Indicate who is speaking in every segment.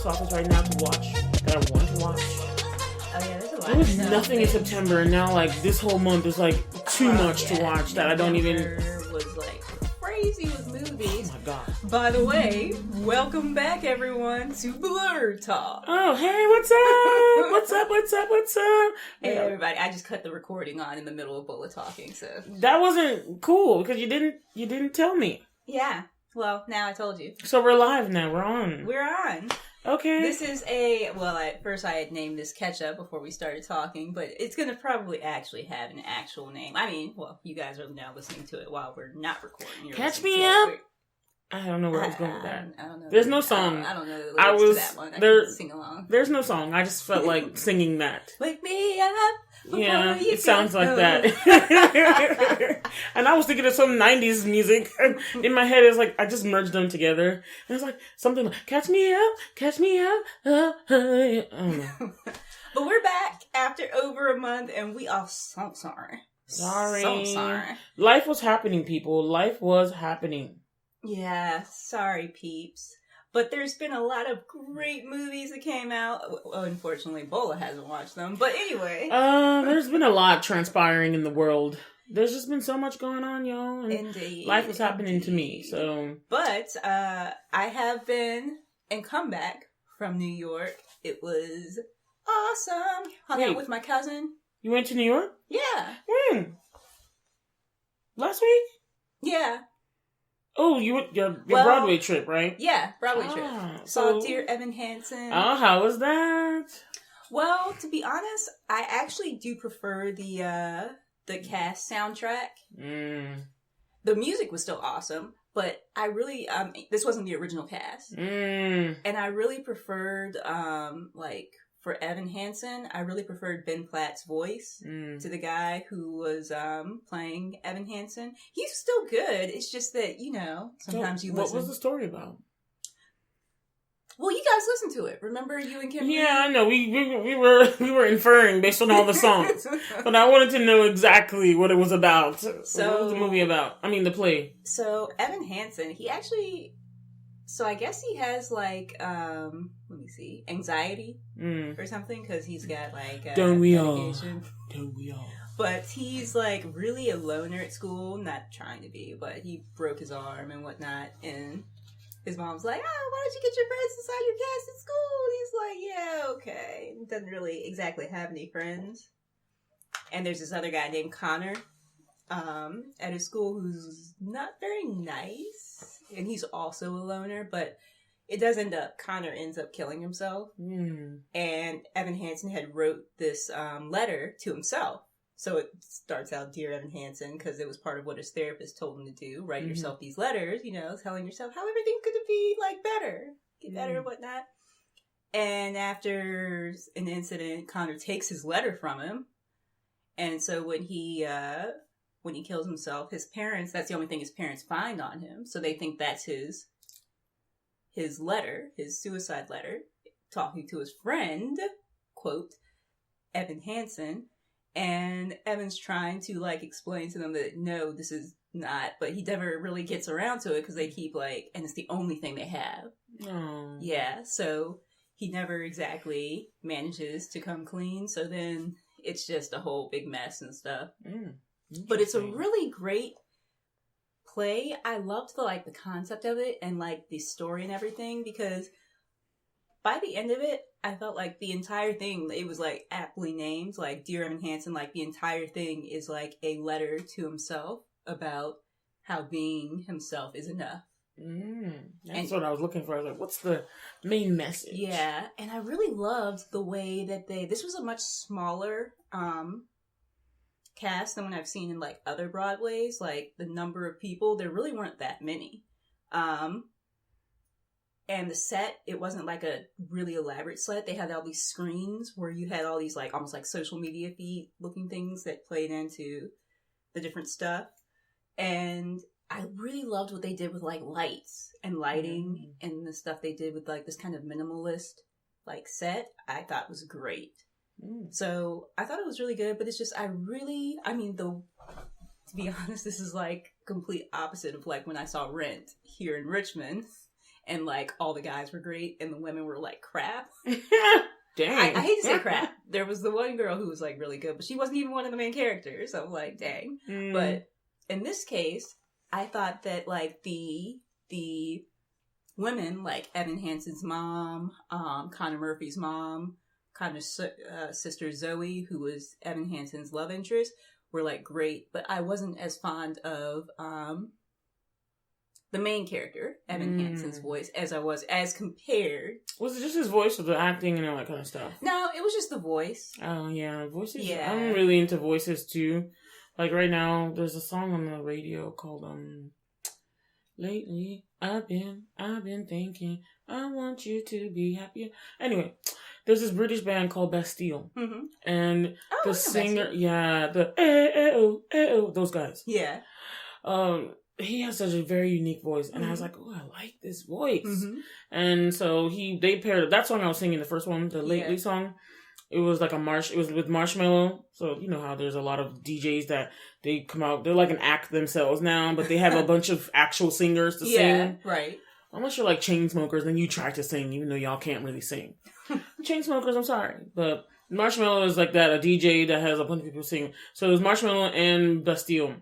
Speaker 1: office right now to watch that I want to watch.
Speaker 2: Oh yeah, there's a lot.
Speaker 1: There was nothing in September, and now like this whole month is like too much to watch that I don't even.
Speaker 2: Was like crazy with movies.
Speaker 1: Oh my god!
Speaker 2: By the way, welcome back everyone to BlerdTalk.
Speaker 1: Oh hey, what's up? What's up? What's up? What's up?
Speaker 2: Hey everybody! I just cut the recording on in the middle of Bola talking, so
Speaker 1: that wasn't cool because you didn't tell me.
Speaker 2: Yeah. Well, now I told you.
Speaker 1: So we're live now. We're on.
Speaker 2: We're on.
Speaker 1: Okay.
Speaker 2: This is at first I had named this Ketchup before we started talking, but it's going to probably actually have an actual name. I mean, well, you guys are now listening to it while we're not recording.
Speaker 1: Catch me up. I don't know where I was going with that.
Speaker 2: I don't know.
Speaker 1: There's no song.
Speaker 2: I don't know the lyrics to that one. I can sing along.
Speaker 1: There's no song. I just felt like singing that.
Speaker 2: Wake me up.
Speaker 1: Yeah, it sounds like that. And I was thinking of some 90s music. In my head, it's like, I just merged them together. And it's like, something like, catch me up. I don't know.
Speaker 2: But we're back after over a month, and we are so sorry. So sorry.
Speaker 1: Life was happening, people. Life was happening.
Speaker 2: Yeah, sorry, peeps. But there's been a lot of great movies that came out. Well, unfortunately, Bola hasn't watched them. But anyway.
Speaker 1: There's been a lot transpiring in the world. There's just been so much going on, y'all. And
Speaker 2: indeed.
Speaker 1: Life was happening to me, so.
Speaker 2: But I have been and come back from New York. It was awesome. Hung out with my cousin.
Speaker 1: You went to New York?
Speaker 2: Yeah.
Speaker 1: When? Last week?
Speaker 2: Yeah.
Speaker 1: Oh, your Broadway trip, right?
Speaker 2: Yeah, Broadway trip. Saw Dear Evan Hansen.
Speaker 1: Oh, how was that?
Speaker 2: Well, to be honest, I actually do prefer the cast soundtrack. The music was still awesome, but I really this wasn't the original cast, and I really preferred for Evan Hansen, I really preferred Ben Platt's voice to the guy who was playing Evan Hansen. He's still good. It's just that, sometimes you listen.
Speaker 1: What was the story about?
Speaker 2: Well, you guys listened to it. Remember you and Kim?
Speaker 1: Yeah, I know. We were inferring based on all the songs. But I wanted to know exactly what it was about. So, what was the movie about? I mean, the play.
Speaker 2: So, Evan Hansen, he actually... So I guess he has anxiety or something because he's got
Speaker 1: Don't we
Speaker 2: medication.
Speaker 1: all? Don't we all?
Speaker 2: But he's really a loner at school. Not trying to be, but he broke his arm and whatnot. And his mom's like, "Oh, why don't you get your friends inside your cast at school?" And he's like, "Yeah, okay." Doesn't really exactly have any friends. And there's this other guy named Connor at his school who's not very nice. And he's also a loner, but it does Connor ends up killing himself. And Evan Hansen had wrote this letter to himself. So it starts out, Dear Evan Hansen, because it was part of what his therapist told him to do. Write yourself these letters, telling yourself how everything could be better. Get better and whatnot. And after an incident, Connor takes his letter from him. And so when he kills himself, his parents, that's the only thing his parents find on him. So they think that's his letter, his suicide letter, talking to his friend, quote, Evan Hansen. And Evan's trying to explain to them that no, this is not, but he never really gets around to it because they keep and it's the only thing they have.
Speaker 1: Oh.
Speaker 2: Yeah. So he never exactly manages to come clean. So then it's just a whole big mess and stuff. But it's a really great play. I loved the concept of it and the story and everything because by the end of it, I felt the entire thing, it was aptly named, Dear Evan Hansen, the entire thing is a letter to himself about how being himself is enough.
Speaker 1: That's what I was looking for. I was like, what's the main message?
Speaker 2: Yeah, and I really loved the way that this was a much smaller cast than what I've seen in other Broadways. The number of people, there really weren't that many. And the set, it wasn't a really elaborate set. They had all these screens where you had all these almost social media feed looking things that played into the different stuff. And I really loved what they did with lights and lighting and the stuff they did with this kind of minimalist set. I thought was great. So I thought it was really good, but it's just, to be honest, this is complete opposite of when I saw Rent here in Richmond. and like all the guys were great and the women were like crap.
Speaker 1: Dang.
Speaker 2: I hate to say crap. There was the one girl who was like really good, but she wasn't even one of the main characters. So I'm like, dang. But in this case, I thought that like the women, like Evan Hansen's mom, Connor Murphy's mom, Connor's sister Zoe, who was Evan Hansen's love interest, were like great. But I wasn't as fond of the main character, Evan Hansen's voice, as I was as compared.
Speaker 1: Was it just his voice or the acting and all that kind of stuff?
Speaker 2: No, it was just the voice.
Speaker 1: Oh, yeah. Voices.
Speaker 2: Yeah.
Speaker 1: I'm really into voices, too. Like, right now, there's a song on the radio called, Lately, I've been thinking, I want you to be happier. Anyway, there's this British band called Bastille. Mm-hmm. And the singer, those guys.
Speaker 2: Yeah.
Speaker 1: He has such a very unique voice, and I was like, "Oh, I like this voice." Mm-hmm. And so they paired that song I was singing, the first one, the Lately song. It was like it was with Marshmello. So you know how there's a lot of DJs that they come out, they're like an act themselves now, but they have a bunch of actual singers to sing.
Speaker 2: Yeah, right.
Speaker 1: Unless you're like Chainsmokers, then you try to sing, even though y'all can't really sing. Chainsmokers, I'm sorry, but Marshmello is like that, a DJ that has a bunch of people singing. So it was Marshmello and Bastille.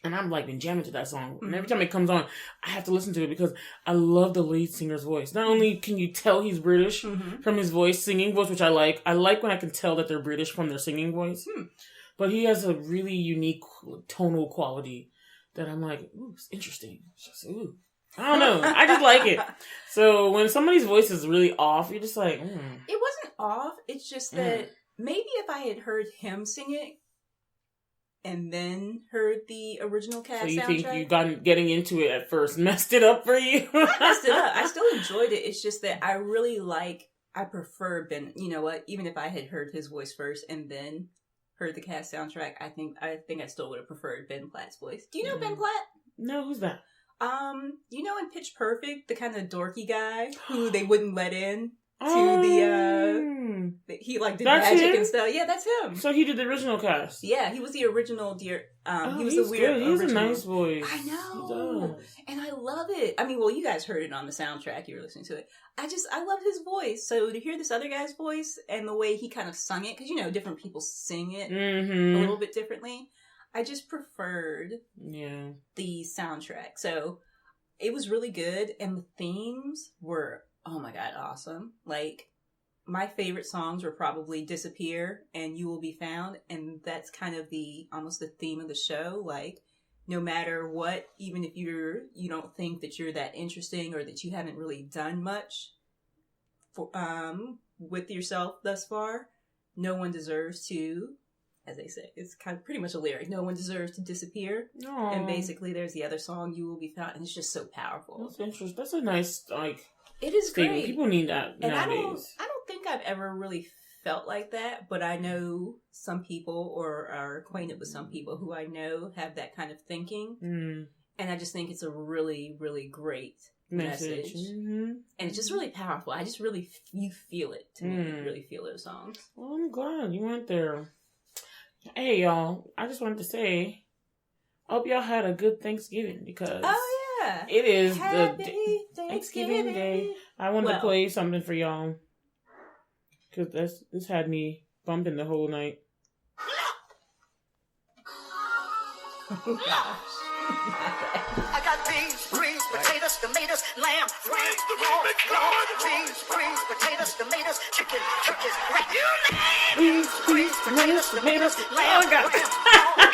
Speaker 1: And I'm like been jamming to that song. And every time it comes on, I have to listen to it because I love the lead singer's voice. Not only can you tell he's British from his singing voice, which I like. I like when I can tell that they're British from their singing voice. But he has a really unique tonal quality that I'm like, ooh, it's interesting. It's just, ooh. I don't know. I just like it. So when somebody's voice is really off, you're just like,
Speaker 2: It wasn't off. It's just that maybe if I had heard him sing it, and then heard the original cast soundtrack. So you think getting into it at first messed it up for you? I messed it up. I still enjoyed it. It's just that I prefer Ben. You know what? Even if I had heard his voice first and then heard the cast soundtrack, I think I still would have preferred Ben Platt's voice. Do you know Ben Platt?
Speaker 1: No, who's that?
Speaker 2: You know in Pitch Perfect, the kind of dorky guy who they wouldn't let in to he like did magic and stuff. Yeah, that's him.
Speaker 1: So he did the original cast.
Speaker 2: Yeah, he was the original he was the weird.
Speaker 1: He's a nice voice.
Speaker 2: I know, and I love it. I mean, well, you guys heard it on the soundtrack. You were listening to it. I loved his voice. So to hear this other guy's voice and the way he kind of sung it, because different people sing it a little bit differently. I just preferred the soundtrack. So it was really good, and the themes were, oh my God, awesome. Like, my favorite songs were probably Disappear and You Will Be Found. And that's kind of almost the theme of the show. Like, no matter what, even if you don't think that you're that interesting or that you haven't really done much with yourself thus far, no one deserves to, as they say, it's kind of pretty much a lyric. No one deserves to disappear.
Speaker 1: Aww.
Speaker 2: And basically there's the other song, You Will Be Found. And it's just so powerful.
Speaker 1: That's interesting. That's a nice,
Speaker 2: it is
Speaker 1: statement.
Speaker 2: Great.
Speaker 1: People need that nowadays.
Speaker 2: I don't think I've ever really felt like that, but I know some people or are acquainted with some people who I know have that kind of thinking. And I just think it's a really, really great message. And it's just really powerful. I just really, you feel it to me. You really feel those songs.
Speaker 1: Well, I'm glad you went there. Hey, y'all. I just wanted to say, I hope y'all had a good Thanksgiving because it is
Speaker 2: Happy
Speaker 1: Thanksgiving Day. I wanted to play something for y'all because this had me bumping the whole night.
Speaker 2: Oh gosh.
Speaker 3: I got beans, greens, potatoes, tomatoes, lamb, beans, potatoes, tomatoes, chicken, turkeys, rat.
Speaker 1: Beans, tomatoes, lamb. Oh God.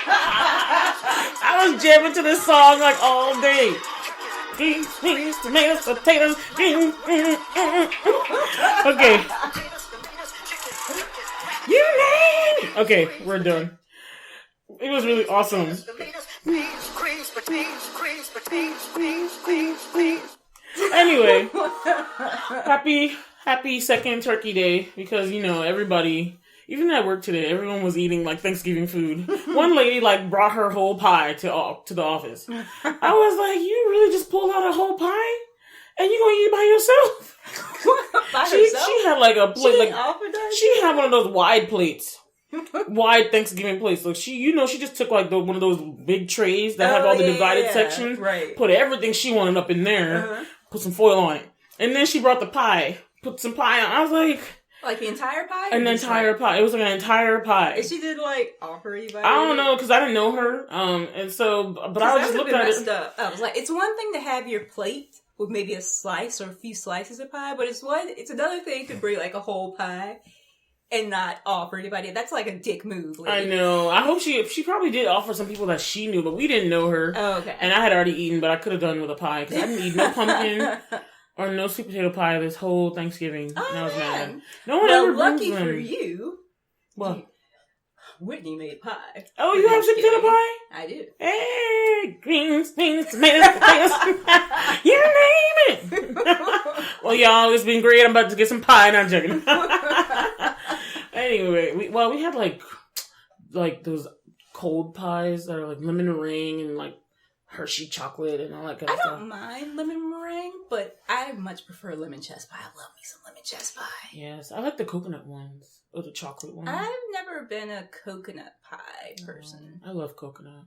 Speaker 1: I was jamming to this song like all day. Beans, tomatoes, potatoes. Okay. You name it. Okay, we're done. It was really awesome. Anyway, happy second turkey day because everybody, even at work today, everyone was eating like Thanksgiving food. One lady like brought her whole pie to the office. I was like, you really just pulled out a whole pie and you gonna eat by yourself? She had like a plate. She had one of those wide plates. Wide Thanksgiving plates. Like she just took like one of those big trays that have all the divided sections.
Speaker 2: Right.
Speaker 1: Put everything she wanted up in there. put some foil on it. And then she brought the pie, put some pie on. I was like...
Speaker 2: Like the entire pie?
Speaker 1: An entire pie. It was like an entire pie.
Speaker 2: And she did offer anybody?
Speaker 1: I don't know, because I didn't know her. And so, but I was just looking at it.
Speaker 2: I was like, it's one thing to have your plate with maybe a slice or a few slices of pie, but it's another thing to bring like a whole pie and not offer anybody. That's like a dick move. Like.
Speaker 1: I know. I hope she probably did offer some people that she knew, but we didn't know her.
Speaker 2: Oh, okay.
Speaker 1: And I had already eaten, but I could have done with a pie, because I didn't eat no pumpkin. Or no sweet potato pie this whole Thanksgiving.
Speaker 2: Oh,
Speaker 1: and I was
Speaker 2: man.
Speaker 1: mad. No one ever brings
Speaker 2: lucky
Speaker 1: them.
Speaker 2: for you.
Speaker 1: What?
Speaker 2: Whitney made pie.
Speaker 1: Oh, you have sweet potato pie?
Speaker 2: I do.
Speaker 1: Hey, greens, tomatoes, potatoes. You name it. Well, y'all, it's been great. I'm about to get some pie, and I'm joking. Anyway, we had like those cold pies that are like lemon meringue and like Hershey chocolate and all that kind of stuff.
Speaker 2: I don't mind lemon meringue, but I much prefer lemon chess pie. I love me some lemon chess pie.
Speaker 1: Yes, I like the coconut ones or the chocolate ones.
Speaker 2: I've never been a coconut pie person.
Speaker 1: I love coconut.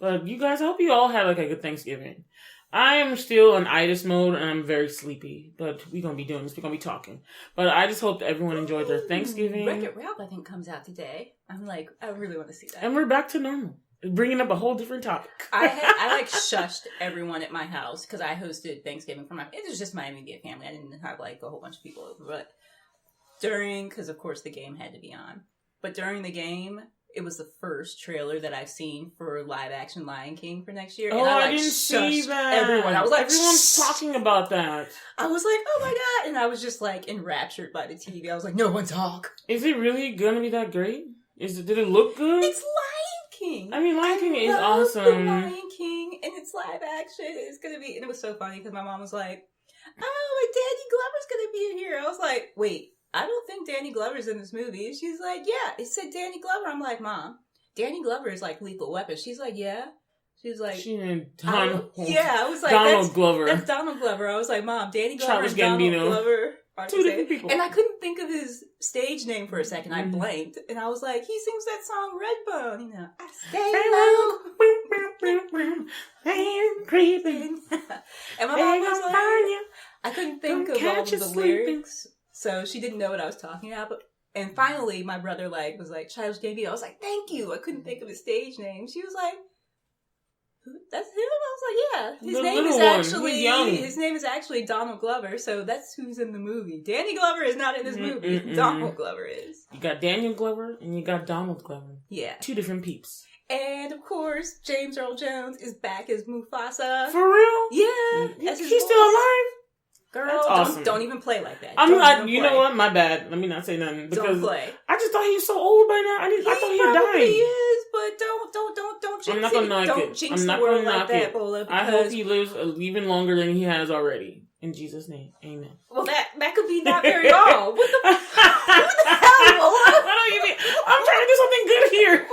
Speaker 1: But you guys, I hope you all had like a good Thanksgiving. I am still in itis mode and I'm very sleepy, but we're going to be doing this. We're going to be talking. But I just hope that everyone enjoyed their Thanksgiving.
Speaker 2: Wreck-It Ralph, I think, comes out today. I'm like, I really want to see that.
Speaker 1: And we're back to normal. Bringing up a whole different topic.
Speaker 2: I shushed everyone at my house because I hosted Thanksgiving for it was just my immediate family. I didn't have like a whole bunch of people over, but because of course the game had to be on. But during the game, it was the first trailer that I've seen for live action Lion King for next year.
Speaker 1: Oh,
Speaker 2: and I
Speaker 1: didn't see that.
Speaker 2: Everyone. I was like,
Speaker 1: everyone's talking about that.
Speaker 2: I was like, oh my god. And I was just like enraptured by the TV. I was like, no one talk.
Speaker 1: Is it really going to be that great? Did it look good?
Speaker 2: It's Lion King.
Speaker 1: I mean, Lion King is
Speaker 2: love
Speaker 1: awesome.
Speaker 2: The Lion King, and it's live action. It's gonna be, and it was so funny because my mom was like, "Oh, and Danny Glover's gonna be in here." I was like, "Wait, I don't think Danny Glover's in this movie." And she's like, "Yeah, it said Danny Glover." I'm like, "Mom, Danny Glover is like Lethal Weapon." She's like, "Yeah." She's like,
Speaker 1: Donald.
Speaker 2: I was like,
Speaker 1: Donald Glover.
Speaker 2: That's Donald Glover. I was like, "Mom, Danny Glover and Donald
Speaker 1: Gambino.
Speaker 2: Glover."
Speaker 1: Two different people.
Speaker 2: And I couldn't think of his stage name for a second. I blanked. And I was like, he sings that song Redbone. You know, I stay low. I'm creeping. And my mom was like, I couldn't think of all of the lyrics. So she didn't know what I was talking about. And finally, my brother was like, Childish Gambino. I was like, thank you. I couldn't think of his stage name. She was like, that's him? I was like, yeah. His name is actually Donald Glover, so that's who's in the movie. Danny Glover is not in this movie. Donald Glover is.
Speaker 1: You got Daniel Glover and you got Donald Glover.
Speaker 2: Yeah.
Speaker 1: Two different peeps.
Speaker 2: And of course, James Earl Jones is back as Mufasa.
Speaker 1: For real?
Speaker 2: Yeah.
Speaker 1: He's still alive?
Speaker 2: Girl,
Speaker 1: that's awesome.
Speaker 2: Don't even play like that.
Speaker 1: You know what? My bad. Let me not say nothing. Because
Speaker 2: don't play.
Speaker 1: I just thought he was so old by now. I thought he had died.
Speaker 2: He is, but don't jinx it.
Speaker 1: I'm not gonna knock it.
Speaker 2: Jinx
Speaker 1: I'm not
Speaker 2: the world
Speaker 1: gonna knock
Speaker 2: like
Speaker 1: it.
Speaker 2: that, Bola,
Speaker 1: I hope he lives even longer than he has already. In Jesus' name, amen.
Speaker 2: Well, that could be not very long. What the hell, Bola?
Speaker 1: What do you mean? I'm trying to do something good here.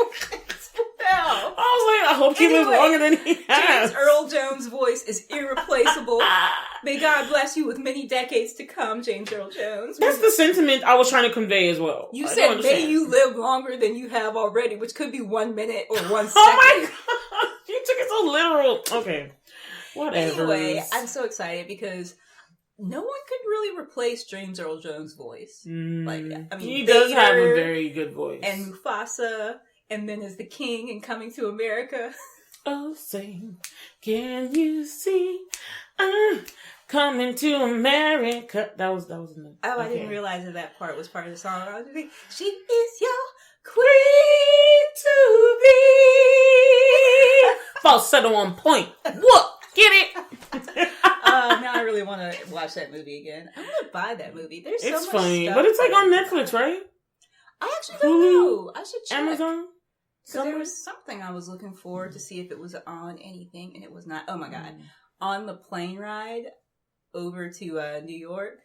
Speaker 2: No.
Speaker 1: I was like, I hope he lives longer than he has.
Speaker 2: James Earl Jones' voice is irreplaceable. May God bless you with many decades to come, James Earl Jones.
Speaker 1: That's the sentiment I was trying to convey as well.
Speaker 2: You said, may you live longer than you have already, which could be 1 minute or 1 second.
Speaker 1: Oh my God. You took it so literal. Okay. Whatever.
Speaker 2: Anyway, I'm so excited because no one could really replace James Earl Jones' voice.
Speaker 1: He does have a very good voice.
Speaker 2: And Mufasa, and then as the king in Coming to America.
Speaker 1: Oh, say, can you see I'm coming to America? That was the
Speaker 2: Oh, I didn't realize that part was part of the song. I was thinking, she is your queen to be.
Speaker 1: Falsetto on point. What? Get it?
Speaker 2: Now I really want to watch that movie again. I want to buy that movie. There's so much
Speaker 1: funny,
Speaker 2: stuff,
Speaker 1: but it's like on Netflix, right?
Speaker 2: I actually don't know. I should check.
Speaker 1: Amazon?
Speaker 2: So there was something I was looking for to see if it was on anything, and it was not. Oh my God. On the plane ride over to New York,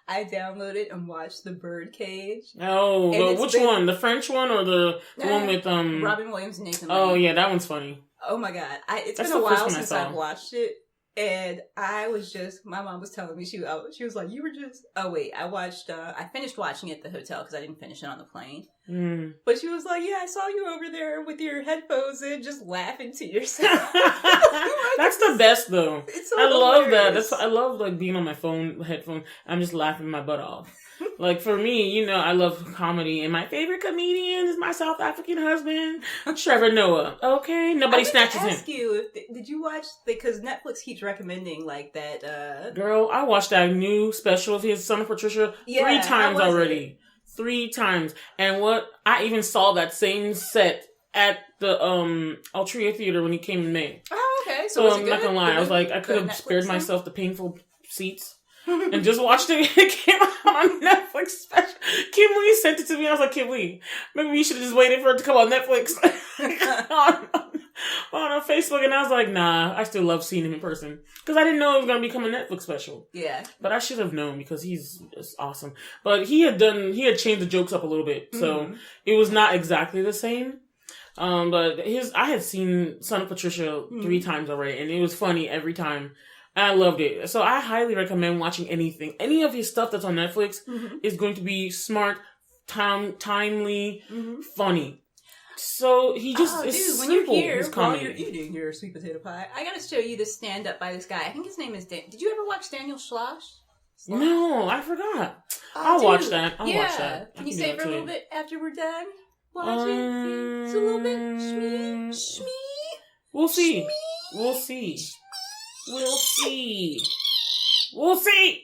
Speaker 2: I downloaded and watched the Birdcage.
Speaker 1: Oh, but which one? The French one or the one with
Speaker 2: Robin Williams and Nathan Lane?
Speaker 1: Oh yeah, that one's funny.
Speaker 2: Oh my God. It's been a while since I've watched it. And I was just, my mom was telling me, she was like, you were just, oh wait, I finished watching it at the hotel because I didn't finish it on the plane.
Speaker 1: Mm.
Speaker 2: But she was like, yeah, I saw you over there with your headphones in just laughing to yourself.
Speaker 1: That's the best though.
Speaker 2: It's so
Speaker 1: I love
Speaker 2: hilarious.
Speaker 1: that. I love like being on my headphone. I'm just laughing my butt off. Like for me, you know, I love comedy, and my favorite comedian is my South African husband, Trevor Noah. Okay, nobody snatches him.
Speaker 2: I ask you, did you watch? Because Netflix keeps recommending like that.
Speaker 1: Girl, I watched that new special of his, Son of Patricia, 3 times already. 3 times, and I even saw that same set at the Altria Theater when he came in May.
Speaker 2: Oh, okay.
Speaker 1: So I'm not gonna lie, I was like, I could have spared myself the painful seats. And just watched it. It came out on Netflix special. Kim Lee sent it to me. I was like, Kim Lee, maybe we should have just waited for it to come on Netflix on Facebook. And I was like, nah, I still love seeing him in person because I didn't know it was gonna become a Netflix special.
Speaker 2: Yeah,
Speaker 1: but I should have known because he's just awesome. But he had changed the jokes up a little bit, so it was not exactly the same. But I had seen Son of Patricia 3 times already, and it was funny every time. I loved it. So I highly recommend watching anything. Any of his stuff that's on Netflix is going to be smart, timely, funny. So he just is
Speaker 2: when
Speaker 1: simple.
Speaker 2: You're here
Speaker 1: his
Speaker 2: while
Speaker 1: comedy.
Speaker 2: you're eating your sweet potato pie, I gotta show you this stand-up by this guy. I think his name is Dan. Did you ever watch Daniel Schloss?
Speaker 1: No, I forgot. I'll watch that. I'll watch that.
Speaker 2: Can you stay for a little bit after we're done? Watch it. Just a little bit. Shmee.
Speaker 1: We'll see.
Speaker 2: Shmee.
Speaker 1: We'll see. We'll see. We'll see.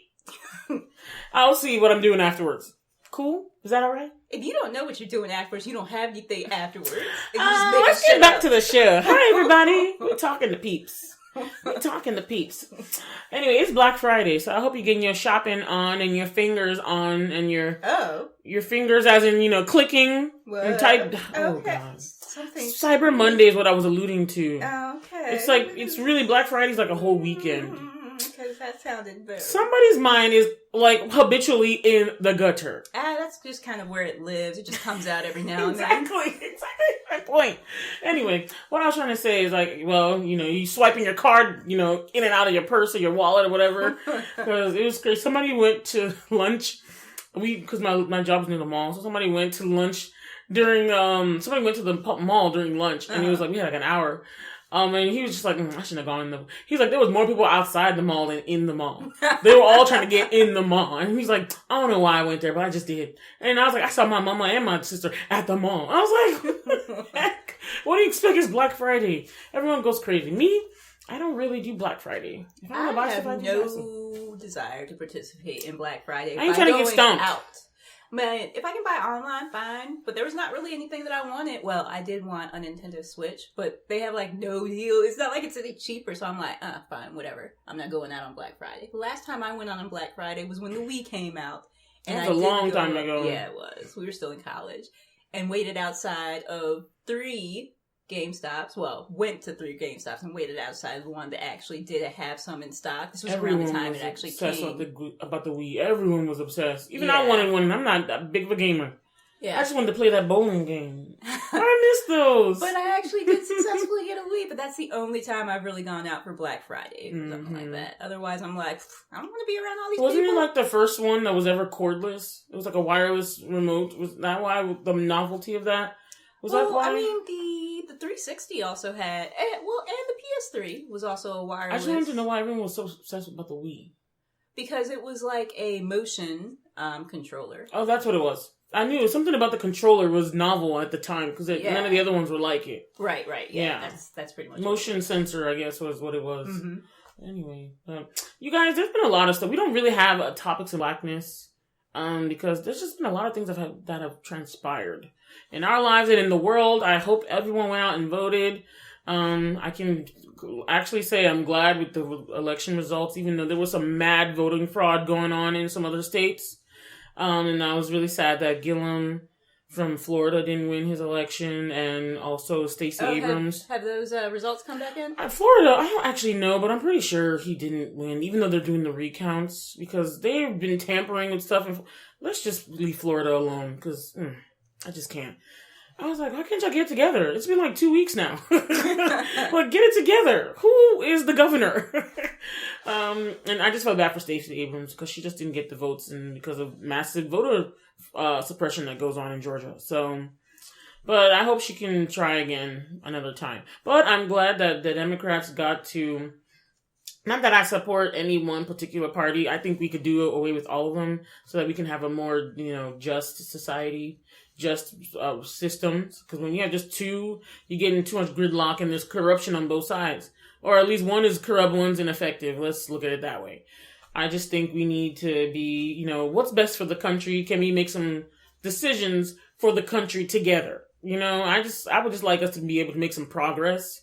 Speaker 1: I'll see what I'm doing afterwards. Cool? Is that all right?
Speaker 2: If you don't know what you're doing afterwards, you don't have anything afterwards.
Speaker 1: Let's get back to the show. Hi, everybody. We're talking to peeps. Anyway, it's Black Friday, so I hope you're getting your shopping on and your fingers on and your fingers as in, you know, clicking and type. Oh, God. Cyber Monday is what I was alluding to.
Speaker 2: Oh, okay.
Speaker 1: It's like, it's really, Black Friday's like a whole weekend.
Speaker 2: Because that sounded better.
Speaker 1: Somebody's mind is like habitually in the gutter.
Speaker 2: That's just kind of where it lives. It just comes out every now and then.
Speaker 1: Exactly my point. Anyway, what I was trying to say is like, well, you know, you swiping your card, you know, in and out of your purse or your wallet or whatever. Because it was crazy. Somebody went to lunch. Because my job was near the mall, so somebody went to lunch during, somebody went to the mall during lunch, and he was like, we had like an hour. And he was just like, I shouldn't have gone in the... He's like, there was more people outside the mall than in the mall. They were all trying to get in the mall. And he's like, I don't know why I went there, but I just did. And I was like, I saw my mama and my sister at the mall. I was like, what the heck? What do you expect is Black Friday? Everyone goes crazy. Me, I don't really do Black Friday. If
Speaker 2: I have no desire to participate in Black Friday.
Speaker 1: I ain't trying to get stomped.
Speaker 2: But if I can buy online, fine. But there was not really anything that I wanted. Well, I did want a Nintendo Switch, but they have like no deal. It's not like it's any cheaper. So I'm like, fine, whatever. I'm not going out on Black Friday. The last time I went out on Black Friday was when the Wii came out. And
Speaker 1: that was a long time ago.
Speaker 2: Yeah, it was. We were still in college. And waited outside of 3 GameStops. Well, went to 3 GameStops and waited outside the one that actually did have some in stock. This was around the time it actually came.
Speaker 1: About the Wii. Everyone was obsessed. Even I wanted one. I'm not that big of a gamer. Yeah. I just wanted to play that bowling game. I miss those.
Speaker 2: But I actually did successfully get a Wii. But that's the only time I've really gone out for Black Friday. Something like that. Otherwise, I'm like, I don't want to be around all these people.
Speaker 1: Wasn't it like the first one that was ever cordless? It was like a wireless remote. Was that why the novelty of that? Was that why?
Speaker 2: I mean, the 360 also had, and the PS3 was also a wireless.
Speaker 1: I just wanted to know why everyone was so obsessed about the Wii.
Speaker 2: Because it was like a motion controller.
Speaker 1: Oh, that's what it was. I knew it was something about the controller was novel at the time because none of the other ones were like it.
Speaker 2: Right. Yeah. That's pretty much
Speaker 1: motion sensor, I guess, was what it was. Mm-hmm. Anyway, you guys, there's been a lot of stuff. We don't really have topics of blackness because there's just been a lot of things that have transpired in our lives and in the world. I hope everyone went out and voted. I can actually say I'm glad with the election results, even though there was some mad voting fraud going on in some other states. And I was really sad that Gillum from Florida didn't win his election, and also Stacey Abrams.
Speaker 2: Have those results come back in?
Speaker 1: Florida, I don't actually know, but I'm pretty sure he didn't win, even though they're doing the recounts, because they've been tampering with stuff. And let's just leave Florida alone, because I just can't. I was like, why can't y'all get together? It's been like 2 weeks now. Like, get it together. Who is the governor? And I just felt bad for Stacey Abrams because she just didn't get the votes and because of massive voter suppression that goes on in Georgia. So, but I hope she can try again another time. But I'm glad that the Democrats got to, not that I support any one particular party. I think we could do away with all of them so that we can have a more, just society. Just systems, because when you have just two, you get into too much gridlock and there's corruption on both sides. Or at least one is corrupt, one's ineffective. Let's look at it that way. I just think we need to be, what's best for the country? Can we make some decisions for the country together? I would just like us to be able to make some progress.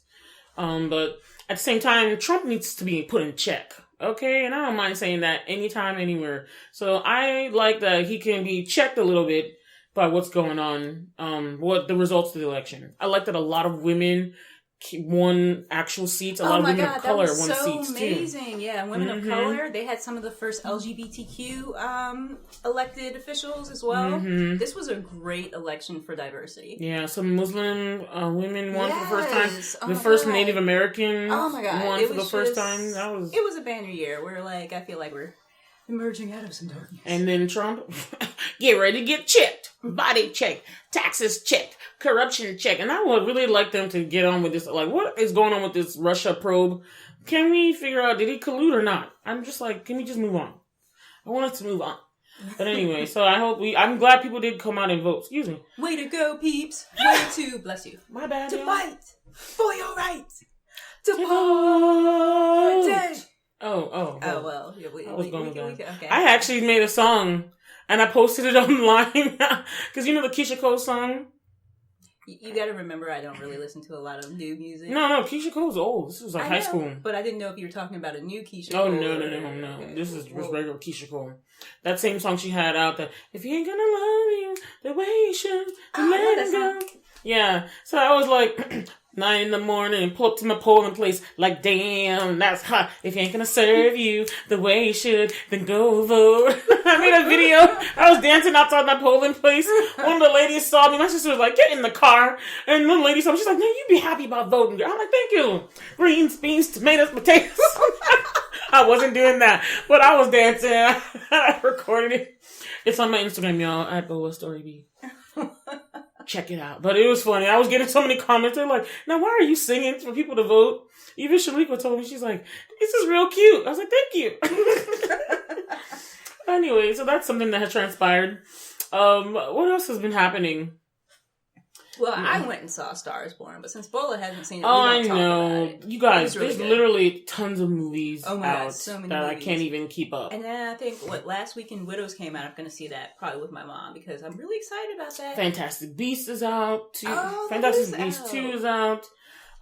Speaker 1: But at the same time, Trump needs to be put in check. Okay, and I don't mind saying that anytime, anywhere. So I like that he can be checked a little bit by what's going on, what the results of the election. I like that a lot of women won actual seats. A lot of women of color won seats too.
Speaker 2: Amazing. Yeah, women of color. They had some of the first LGBTQ elected officials as well. This was a great election for diversity.
Speaker 1: Yeah, some Muslim women won for the first time. The first Native Americans won for the first time.
Speaker 2: It was a banner year where I feel like we're emerging out of some darkness.
Speaker 1: And then Trump, get ready to get checked. Body check. Taxes checked. Corruption check. And I would really like them to get on with this. Like, what is going on with this Russia probe? Can we figure out, did he collude or not? I'm just like, can we just move on? I want us to move on. But anyway, so I'm glad people did come out and vote. Excuse me.
Speaker 2: Way to go, peeps. Way to, bless you.
Speaker 1: My bad,
Speaker 2: to fight for your rights. To party.
Speaker 1: Oh,
Speaker 2: well.
Speaker 1: Okay. I actually made a song, and I posted it online, because the Keisha Cole song?
Speaker 2: You gotta remember, I don't really listen to a lot of new music.
Speaker 1: No, Keisha Cole's old. This was high school.
Speaker 2: But I didn't know if you were talking about a new Keisha Cole.
Speaker 1: Oh, no. Okay. This is just regular Keisha Cole. That same song she had out, that, if he ain't gonna love you the way you should, let him go. Yeah, so I was like, 9 a.m, and pull up to my polling place, like, damn, that's hot. If he ain't gonna serve you the way he should, then go vote. I made a video. I was dancing outside my polling place. One of the ladies saw me. My sister was like, get in the car. And one lady saw me. She's like, no, you be happy about voting. I'm like, thank you. Greens, beans, tomatoes, potatoes. I wasn't doing that, but I was dancing. I recorded it. It's on my Instagram, y'all, at Bola Story B. Check it out. But it was funny. I was getting so many comments. They're like, now why are you singing for people to vote? Even Sharika told me, she's like, this is real cute. I was like, thank you. Anyway, so that's something that has transpired. What else has been happening?
Speaker 2: Well, I went and saw Star is Born, but since Bola hasn't seen it,
Speaker 1: I know. You guys, there's literally tons of movies out
Speaker 2: so many
Speaker 1: that
Speaker 2: movies.
Speaker 1: I can't even keep up.
Speaker 2: And then I think, last weekend Widows came out. I'm going to see that probably with my mom because I'm really excited about that.
Speaker 1: Fantastic Beasts is out, too. Fantastic Beasts 2 is out.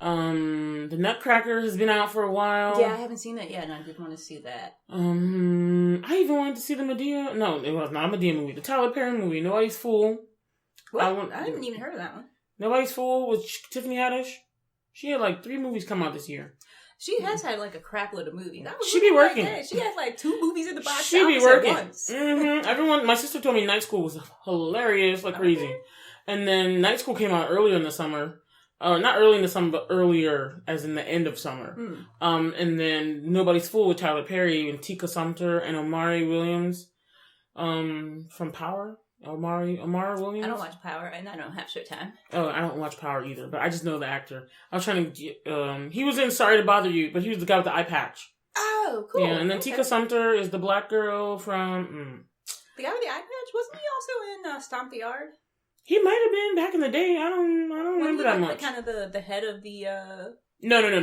Speaker 1: The Nutcracker has been out for a while.
Speaker 2: Yeah, I haven't seen that yet, and I did want to see that.
Speaker 1: I even wanted to see the Medea. No, it was not a Medea movie. The Tyler Perry movie, Nobody's Fool.
Speaker 2: I haven't even heard of that one.
Speaker 1: Nobody's Fool with Tiffany Haddish. She had 3 movies come out this year.
Speaker 2: She has had a crap load of movies.
Speaker 1: She be working.
Speaker 2: She had 2 movies in the box
Speaker 1: she be working.
Speaker 2: at once.
Speaker 1: Everyone, my sister told me Night School was hilarious like crazy. Okay. And then Night School came out earlier in the summer. Not early in the summer, but earlier, as in the end of summer. And then Nobody's Fool with Tyler Perry and Tika Sumpter and Omari Williams from Power. Omari Williams?
Speaker 2: I don't watch Power, and I don't have Showtime.
Speaker 1: Oh, I don't watch Power either, but I just know the actor. I was trying to get, he was in Sorry to Bother You, but he was the guy with the eye patch.
Speaker 2: Oh, cool.
Speaker 1: Yeah, and then Tika Sumpter is the black girl from...
Speaker 2: The guy with the eye patch? Wasn't he also in Stomp the Yard?
Speaker 1: He might have been back in the day. I don't remember that much.
Speaker 2: Kind of the head of the...
Speaker 1: No,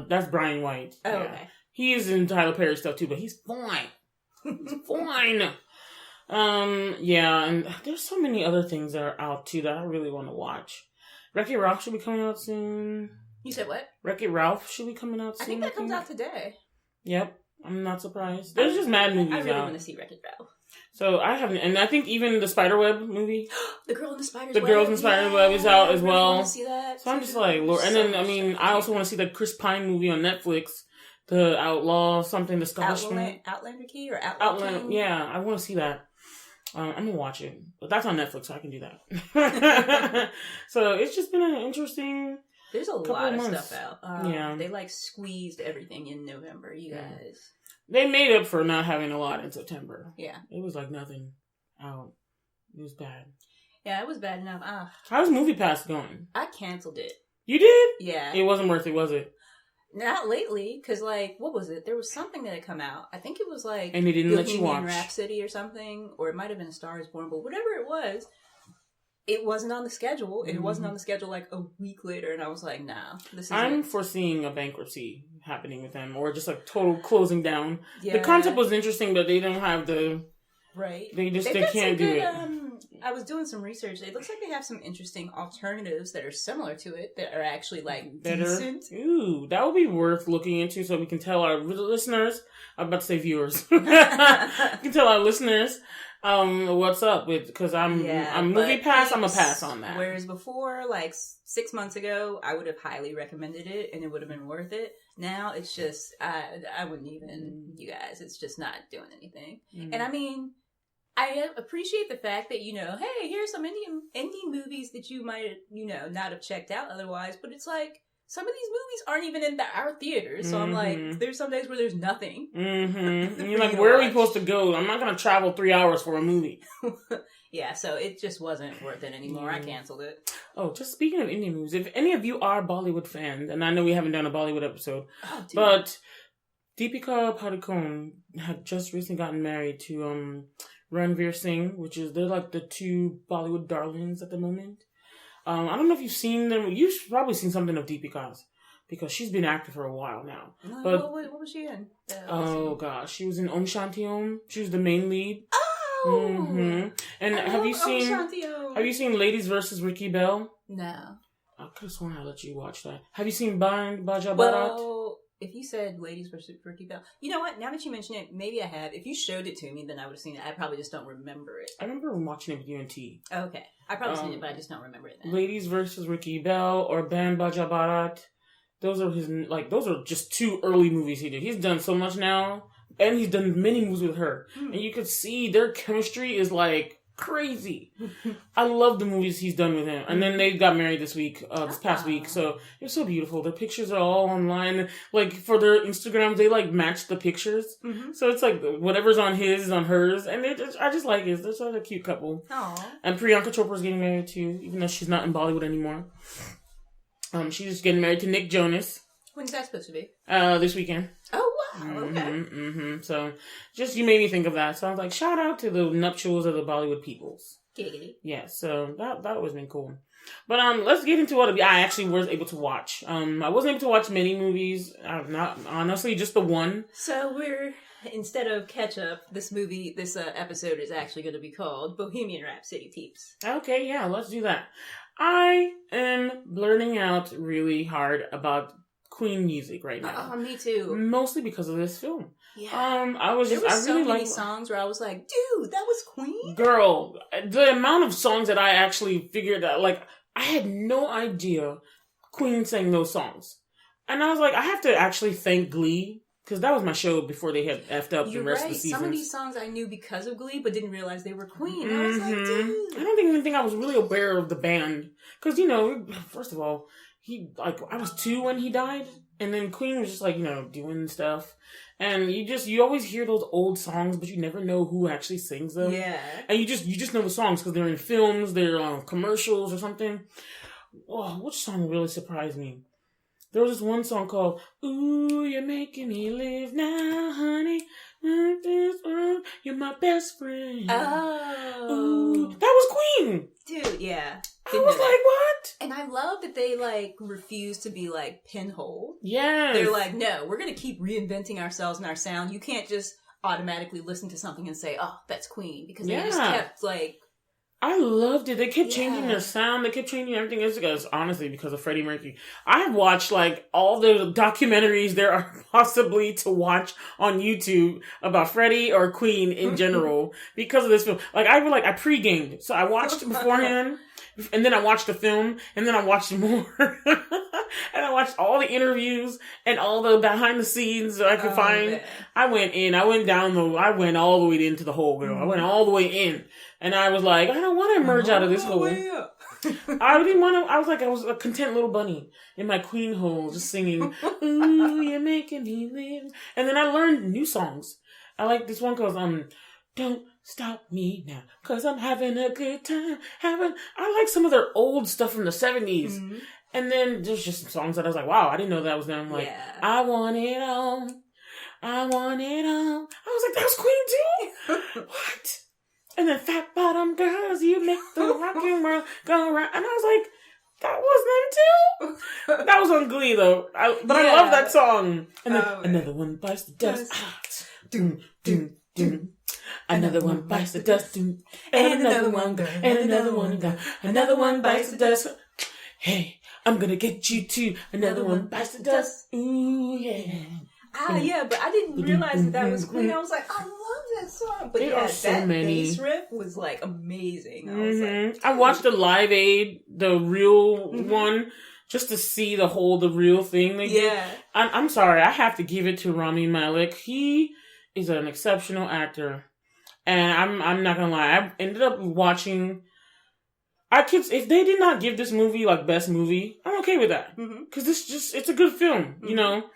Speaker 1: that's Brian White.
Speaker 2: Oh,
Speaker 1: yeah.
Speaker 2: okay.
Speaker 1: He is in Tyler Perry stuff too, but he's fine. He's fine. Yeah, and there's so many other things that are out too that I really want to watch. Wreck-It Ralph should be coming out soon.
Speaker 2: You said what?
Speaker 1: Wreck-It Ralph should be coming out soon.
Speaker 2: I think that comes out today.
Speaker 1: Yep, I'm not surprised. There's just mad movies out.
Speaker 2: I really want to see Wreck-It Ralph.
Speaker 1: So I haven't, and I think even the Spiderweb movie,
Speaker 2: The Girl in the Spider's
Speaker 1: Web. The Girl in the Spider's Web is out as well.
Speaker 2: I want to see that.
Speaker 1: So I'm just like, Lord. And then I also want to see the Chris Pine movie on Netflix. The Outlaw something, the Scottish
Speaker 2: Outlander Key or Outlaw King?
Speaker 1: Yeah, I want to see that. I'm gonna watch it, but that's on Netflix, so I can do that. So it's just been an interesting.
Speaker 2: There's a lot of
Speaker 1: months.
Speaker 2: stuff out. They like squeezed everything in November. You guys,
Speaker 1: they made up for not having a lot in September.
Speaker 2: Yeah,
Speaker 1: it was like nothing out. It was bad.
Speaker 2: Yeah, it was bad enough.
Speaker 1: How's MoviePass going?
Speaker 2: I canceled it.
Speaker 1: You did?
Speaker 2: Yeah.
Speaker 1: It wasn't worth it, was it?
Speaker 2: Not lately, because, like, what was it? There was something that had come out. I think it was, like,
Speaker 1: and they didn't let you watch.
Speaker 2: Bohemian Rhapsody or something, or it might have been A Star is Born, but whatever it was, it wasn't on the schedule, and it wasn't on the schedule, like, a week later, and I was like, nah, this is
Speaker 1: I'm foreseeing a bankruptcy happening with them, or just, like, total closing down.
Speaker 2: Yeah.
Speaker 1: The concept was interesting, but they don't have the...
Speaker 2: Right.
Speaker 1: They can't do it.
Speaker 2: I was doing some research. It looks like they have some interesting alternatives that are similar to it that are actually like
Speaker 1: better.
Speaker 2: Decent.
Speaker 1: Ooh, that would be worth looking into so we can tell our listeners. I'm about to say viewers. We can tell our listeners what's up with because I'm MoviePass. I'm a pass on that.
Speaker 2: Whereas before, like 6 months ago, I would have highly recommended it and it would have been worth it. Now it's just I wouldn't even. You guys, it's just not doing anything. And I mean. I appreciate the fact that, hey, here's some indie movies that you might, not have checked out otherwise. But it's like, some of these movies aren't even in our theaters. So I'm like, there's some days where there's nothing.
Speaker 1: Mm-hmm. And you're like, where are we supposed to go? I'm not going to travel 3 hours for a movie.
Speaker 2: Yeah, so it just wasn't worth it anymore. I canceled it.
Speaker 1: Oh, just speaking of indie movies, if any of you are Bollywood fans, and I know we haven't done a Bollywood episode, but Deepika Padukone had just recently gotten married to Ranveer Singh, they're like the two Bollywood darlings at the moment. I don't know if you've seen them. You've probably seen something of Deepika's because she's been active for a while now. But
Speaker 2: what was she in?
Speaker 1: Oh gosh, she was in Om Shanti Om. She was the main lead.
Speaker 2: Oh,
Speaker 1: and have you seen Ladies versus Ricky Bell?
Speaker 2: No.
Speaker 1: I could have sworn I let you watch that. Have you seen Baja Barat?
Speaker 2: Well, if you said Ladies versus Ricky Bell, you know what? Now that you mention it, maybe I have. If you showed it to me, then I would have seen it. I probably just don't remember it.
Speaker 1: I remember watching it with you and T.
Speaker 2: Okay. I probably seen it, but I just don't remember it then.
Speaker 1: Ladies versus Ricky Bell or Baja Barat. Those are just two early movies he did. He's done so much now. And he's done many movies with her. And you could see their chemistry is like crazy. I love the movies he's done with him. And then they got married this past week. So it's so beautiful. Their pictures are all online. Like for their Instagrams, they like match the pictures. Mm-hmm. So it's like whatever's on his is on hers. And I just like it. They're such a cute couple.
Speaker 2: Aww.
Speaker 1: And Priyanka Chopra's getting married too, even though she's not in Bollywood anymore. She's just getting married to Nick Jonas.
Speaker 2: When's that supposed to be?
Speaker 1: This weekend.
Speaker 2: Oh, wow. Okay.
Speaker 1: So, you made me think of that. So I was like, shout out to the nuptials of the Bollywood peoples.
Speaker 2: Giggity.
Speaker 1: Yeah, so that always been cool. But let's get into what I actually was able to watch. I wasn't able to watch many movies. Not honestly, just the one.
Speaker 2: So instead of catch up, this episode is actually going to be called Bohemian Rhapsody, peeps.
Speaker 1: Okay, yeah, let's do that. I am blurting out really hard about Queen music right now.
Speaker 2: Oh, me too.
Speaker 1: Mostly because of this film.
Speaker 2: Yeah.
Speaker 1: There were
Speaker 2: so many songs where I was like, dude, that was Queen?
Speaker 1: Girl, the amount of songs that I actually figured out, like, I had no idea Queen sang those songs. And I was like, I have to actually thank Glee, because that was my show before they had effed up the rest of the season.
Speaker 2: Some of these songs I knew because of Glee, but didn't realize they were Queen. I was like, dude.
Speaker 1: I don't even think I was really aware of the band. Because, first of all, I was 2 when he died. And then Queen was just doing stuff. And you always hear those old songs, but you never know who actually sings them.
Speaker 2: Yeah.
Speaker 1: And you just know the songs because they're in films, they're on commercials or something. Oh, which song really surprised me? There was this one song called "Ooh, You're Making Me Live Now, Honey. You're my best friend."
Speaker 2: Oh.
Speaker 1: Ooh, that was Queen.
Speaker 2: Dude, yeah.
Speaker 1: I was like, what?
Speaker 2: And I love that they, refuse to be, Pinhole.
Speaker 1: Yes.
Speaker 2: They're like, no, we're going to keep reinventing ourselves and our sound. You can't just automatically listen to something and say, oh, that's Queen. Because they just kept,
Speaker 1: I loved it. They kept changing their sound. They kept changing everything. It's honestly because of Freddie Mercury. I've watched all the documentaries there are possibly to watch on YouTube about Freddie or Queen in general because of this film. I pre-gamed. So I watched it beforehand and then I watched the film and then I watched more. And I watched all the interviews and all the behind the scenes that I could find. Man. I went all the way into the hole, girl. I went all the way in. And I was like, I don't want to emerge out of this hole. I didn't want to. I was a content little bunny in my queen hole, just singing, ooh, you're making me live. And then I learned new songs. I like this one called, Don't Stop Me Now, 'cause I'm having a good time. I like some of their old stuff from the 70s. Mm-hmm. And then there's just some songs that I was like, wow, I didn't know that was them. I'm like, I want it all. I want it all. I was like, that was Queen too? What? And then Fat Bottom Girls, you make the rockin' world go round. And I was like, that was them too? That was on Glee though. I love that song. And then another one bites the dust. Doom, doom, doom. Another one bites the dust. Doom. And another one go. And another one go. Another one bites the dust. Hey, I'm gonna get you too. Another one bites the dust. Ooh, yeah.
Speaker 2: Yeah, but I didn't realize that was Queen. I was like, I love that song. But that bass riff was like amazing.
Speaker 1: I watched the Live Aid, the real one, just to see the real thing. I'm sorry, I have to give it to Rami Malek. He is an exceptional actor. And I'm not gonna lie, I ended up watching... if they did not give this movie, like, best movie, I'm okay with that. Because it's a good film, you know?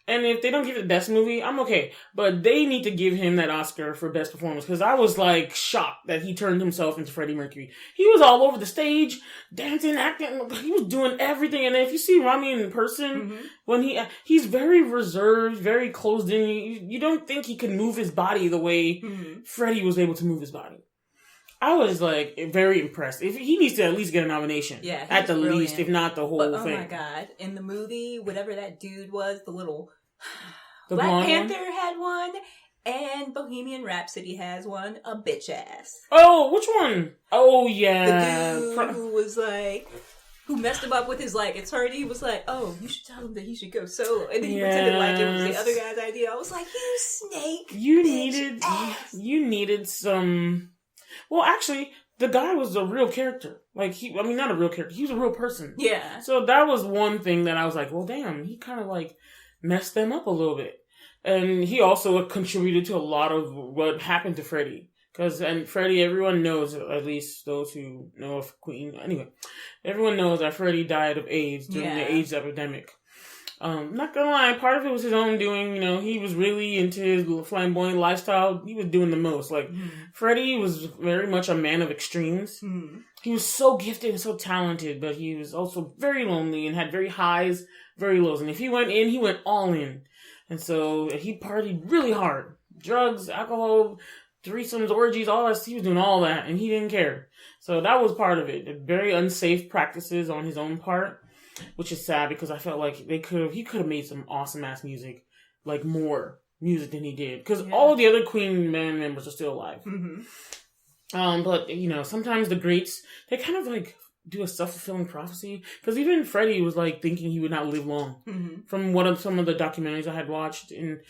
Speaker 1: And if they don't give it best movie, I'm okay. But they need to give him that Oscar for best performance. Because I was, like, shocked that he turned himself into Freddie Mercury. He was all over the stage, dancing, acting. He was doing everything. And if you see Rami in person, when he's very reserved, very closed in. You don't think he can move his body the way Freddie was able to move his body. I was, like, very impressed. If he needs to at least get a nomination. Yeah. At the least, if not the whole thing. Oh,
Speaker 2: my God. In the movie, whatever that dude was, the Black Panther had one, and Bohemian Rhapsody has one, a Bitchass.
Speaker 1: Oh, which one? Oh, yeah.
Speaker 2: The dude who was, like... Who messed him up with his, like, attorney. He was like, oh, you should tell him that he should go solo. And then he pretended like it was the other guy's idea. I was like, you snake. You
Speaker 1: needed some... Well, actually, the guy was a real character. Like, not a real character. He was a real person. Yeah. So that was one thing that I was like, well, damn, he kind of, like, messed them up a little bit. And he also contributed to a lot of what happened to Freddie. And Freddie, everyone knows, at least those who know of Queen. Anyway, everyone knows that Freddie died of AIDS during the AIDS epidemic. Not gonna lie, part of it was his own doing. You know, he was really into his flamboyant lifestyle. He was doing the most. Like, Freddie was very much a man of extremes. He was so gifted and so talented, but he was also very lonely and had very highs, very lows. And if he went in, he went all in. And so he partied really hard. Drugs, alcohol, threesomes, orgies, all that. He was doing all that, and he didn't care. So that was part of it. Very unsafe practices on his own part. Which is sad because I felt like he could have made some awesome ass music, like more music than he did. Because all the other Queen band members are still alive. But you know, sometimes the greats, they kind of like do a self-fulfilling prophecy. Because even Freddie was like thinking he would not live long. From some of the documentaries I had watched, and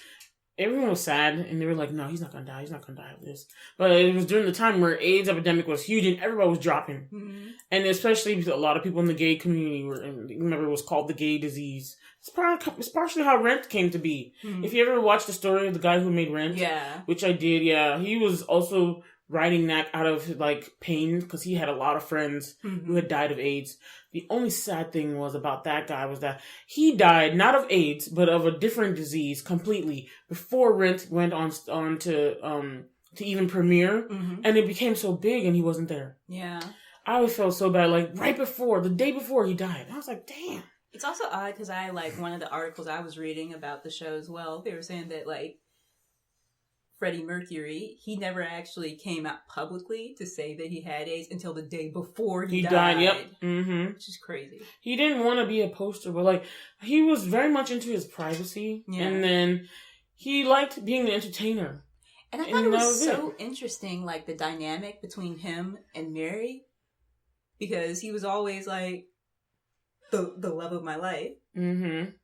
Speaker 1: everyone was sad, and they were like, no, he's not gonna die. He's not gonna die of this. But it was during the time where AIDS epidemic was huge and everybody was dropping. And especially a lot of people in the gay community remember it was called the gay disease. It's partially how Rent came to be. If you ever watched the story of the guy who made Rent, which I did, he was also writing that out of like pain because he had a lot of friends who had died of AIDS. The only sad thing was about that guy was that he died not of AIDS but of a different disease completely before Rent went on to even premiere, and it became so big and he wasn't there. Yeah, I always felt so bad. Like the day before he died, I was like, damn.
Speaker 2: It's also odd because I like one of the articles I was reading about the show as well. They were saying that like Freddie Mercury, he never actually came out publicly to say that he had AIDS until the day before he died. Yep. Which is crazy.
Speaker 1: He didn't want to be a poster, but like he was very much into his privacy. Yeah. And then he liked being an entertainer.
Speaker 2: And I thought it was so interesting, like the dynamic between him and Mary. Because he was always like the love of my life.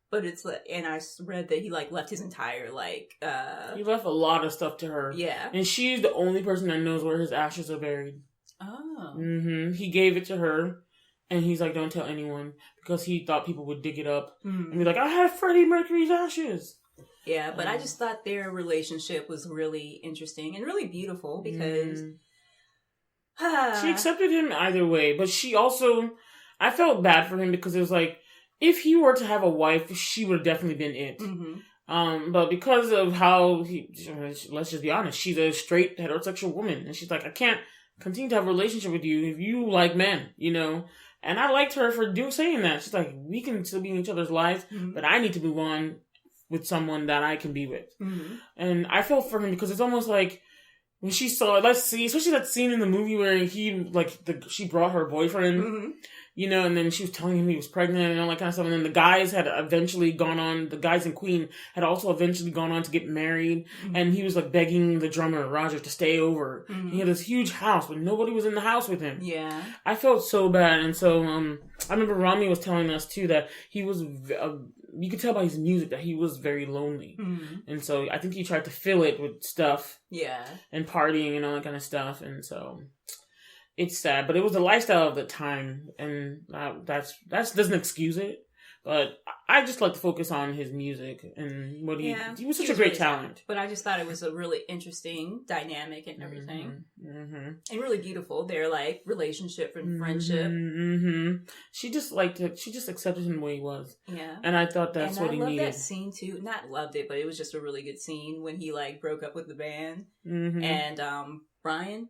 Speaker 2: But it's like, and I read that he like left his entire
Speaker 1: he left a lot of stuff to her. Yeah, and she's the only person that knows where his ashes are buried. Oh. He gave it to her, And he's like, don't tell anyone, because he thought people would dig it up and be like, I have Freddie Mercury's ashes.
Speaker 2: Yeah, but I just thought their relationship was really interesting and really beautiful because
Speaker 1: she accepted him either way, but she also, I felt bad for him because it was like, if he were to have a wife, she would have definitely been it. But because of how let's just be honest, she's a straight heterosexual woman, and she's like, I can't continue to have a relationship with you if you like men, you know. And I liked her for saying that. She's like, we can still be in each other's lives, but I need to move on with someone that I can be with. And I felt for him because it's almost like when she saw, especially that scene in the movie where she brought her boyfriend, you know, and then she was telling him he was pregnant and all that kind of stuff. And then the guys the guys in Queen had also eventually gone on to get married. And he was like begging the drummer, Roger, to stay over. He had this huge house, but nobody was in the house with him. Yeah. I felt so bad. And so, I remember Rami was telling us too that he was, you could tell by his music that he was very lonely. And so I think he tried to fill it with stuff. Yeah. And partying and all that kind of stuff. And so it's sad, but it was the lifestyle of the time, and that doesn't excuse it. But I just like to focus on his music and what he was such a great talent. But
Speaker 2: I just thought it was a really interesting dynamic and everything, and really beautiful. Their like relationship and friendship.
Speaker 1: She just liked it. She just accepted him the way he was. Yeah, and I thought that's what he needed.
Speaker 2: I loved that scene too. Not loved it, but it was just a really good scene when he like broke up with the band, and Brian.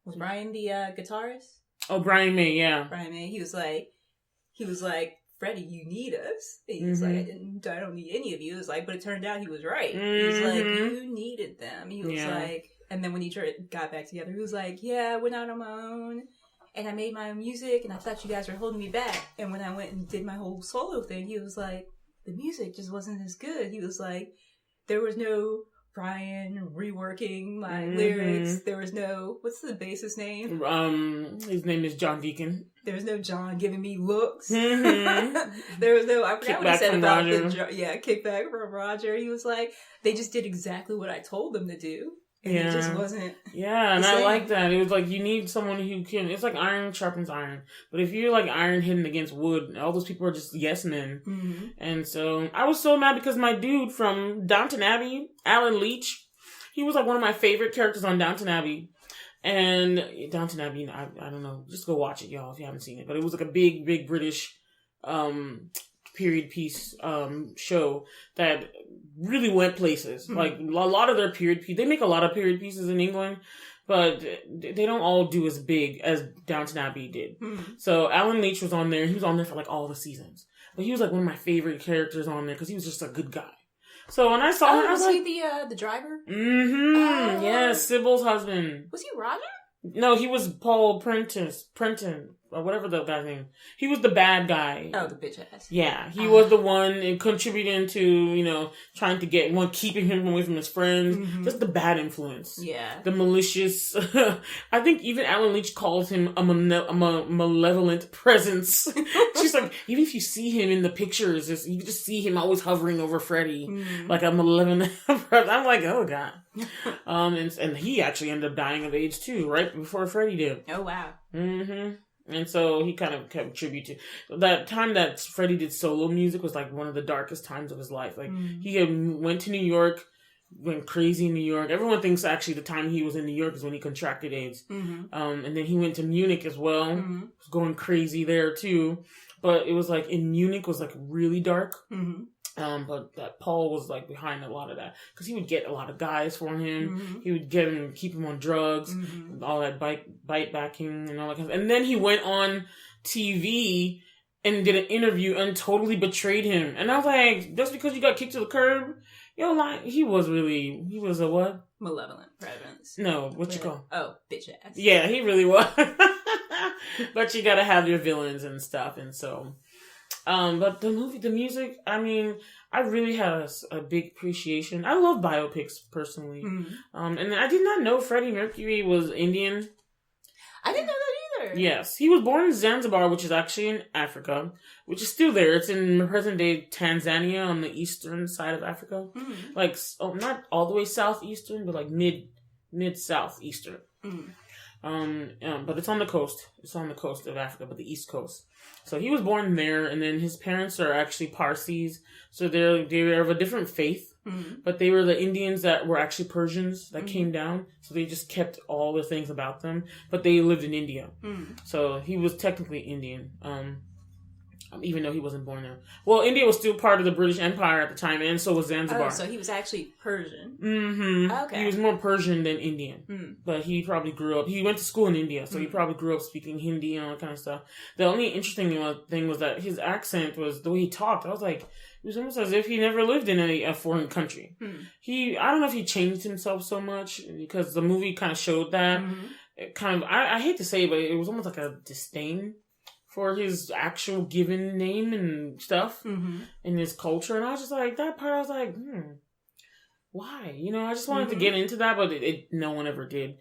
Speaker 2: Was Brian the guitarist?
Speaker 1: Oh, Brian May, yeah.
Speaker 2: Brian May. He was like, Freddie, you need us. And he was like, I don't need any of you. It was like, but it turned out he was right. He was like, you needed them. He was like, and then when he got back together, he was like, yeah, I went out on my own, and I made my own music, and I thought you guys were holding me back. And when I went and did my whole solo thing, he was like, the music just wasn't as good. He was like, there was no Brian reworking my lyrics. There was no, what's the bassist name?
Speaker 1: His name is John Deacon.
Speaker 2: There was no John giving me looks. There was no, I forgot what he said about kickback from Roger. He was like, they just did exactly what I told them to do. And it just wasn't.
Speaker 1: Yeah, and I like that. It was like, you need someone who can, it's like iron sharpens iron. But if you're like iron hidden against wood, all those people are just yes men. And so I was so mad because my dude from Downton Abbey, Alan Leech, he was like one of my favorite characters on Downton Abbey. And Downton Abbey, I don't know, just go watch it, y'all, if you haven't seen it. But it was like a big, big British period piece show that really went places. Like a lot of their period pieces, they make a lot of period pieces in England, but they don't all do as big as Downton Abbey did. So Alan Leech was on there. He was on there for like all the seasons, but he was like one of my favorite characters on there because he was just a good guy. So when I saw him, I was like,
Speaker 2: he the driver?
Speaker 1: Yes, Sybil's husband.
Speaker 2: Was he Roger?
Speaker 1: No, he was Paul Prenter, or whatever the guy's name. He was the bad guy.
Speaker 2: Oh, the bitch ass.
Speaker 1: Yeah, he was the one contributing to, you know, trying to keeping him away from his friends. Just the bad influence. Yeah. The malicious. I think even Alan Leech calls him a malevolent presence. She's like, even if you see him in the pictures, you can just see him always hovering over Freddie, like a malevolent presence. I'm like, oh God. And he actually ended up dying of AIDS too, right before Freddie did.
Speaker 2: Oh wow.
Speaker 1: And so he kind of kept tribute to that time that Freddie did solo music was like one of the darkest times of his life. Like he went to New York, went crazy in New York. Everyone thinks actually the time he was in New York is when he contracted AIDS. And then he went to Munich as well, was going crazy there too. But it was like in Munich was like really dark. But that Paul was like behind a lot of that because he would get a lot of guys for him. He would keep him on drugs, all that bite backing and all that kind of stuff. And then he went on TV and did an interview and totally betrayed him. And I was like, just because you got kicked to the curb, like he was a what?
Speaker 2: Malevolent presence.
Speaker 1: No, what you call?
Speaker 2: Oh, bitch ass.
Speaker 1: Yeah, he really was. But you gotta have your villains and stuff, and so. But the music, I mean, I really had a big appreciation. I love biopics personally. And I did not know Freddie Mercury was Indian.
Speaker 2: I didn't know that either.
Speaker 1: Yes. He was born in Zanzibar, which is actually in Africa, which is still there. It's in present day Tanzania on the eastern side of Africa. Like, not all the way southeastern, but like mid southeastern. But it's on the coast. It's on the coast of Africa, but the East Coast. So he was born there, and then his parents are actually Parsis. So they're of a different faith. Mm-hmm. But they were the Indians that were actually Persians that came down. So they just kept all the things about them. But they lived in India. Mm. So he was technically Indian. Even though he wasn't born there. Well, India was still part of the British Empire at the time, and so was Zanzibar.
Speaker 2: Oh, so he was actually Persian.
Speaker 1: Mm-hmm.
Speaker 2: Okay.
Speaker 1: He was more Persian than Indian. Mm. But he probably grew up... He went to school in India, so he probably grew up speaking Hindi and all that kind of stuff. The only interesting thing was that his accent was... The way he talked, I was like... It was almost as if he never lived in a foreign country. Mm. I don't know if he changed himself so much, because the movie kind of showed that. Mm-hmm. It kind of... I hate to say it, but it was almost like a disdain for his actual given name and stuff in his culture. And I was just like, that part, I was like, why? You know, I just wanted to get into that, but no one ever did.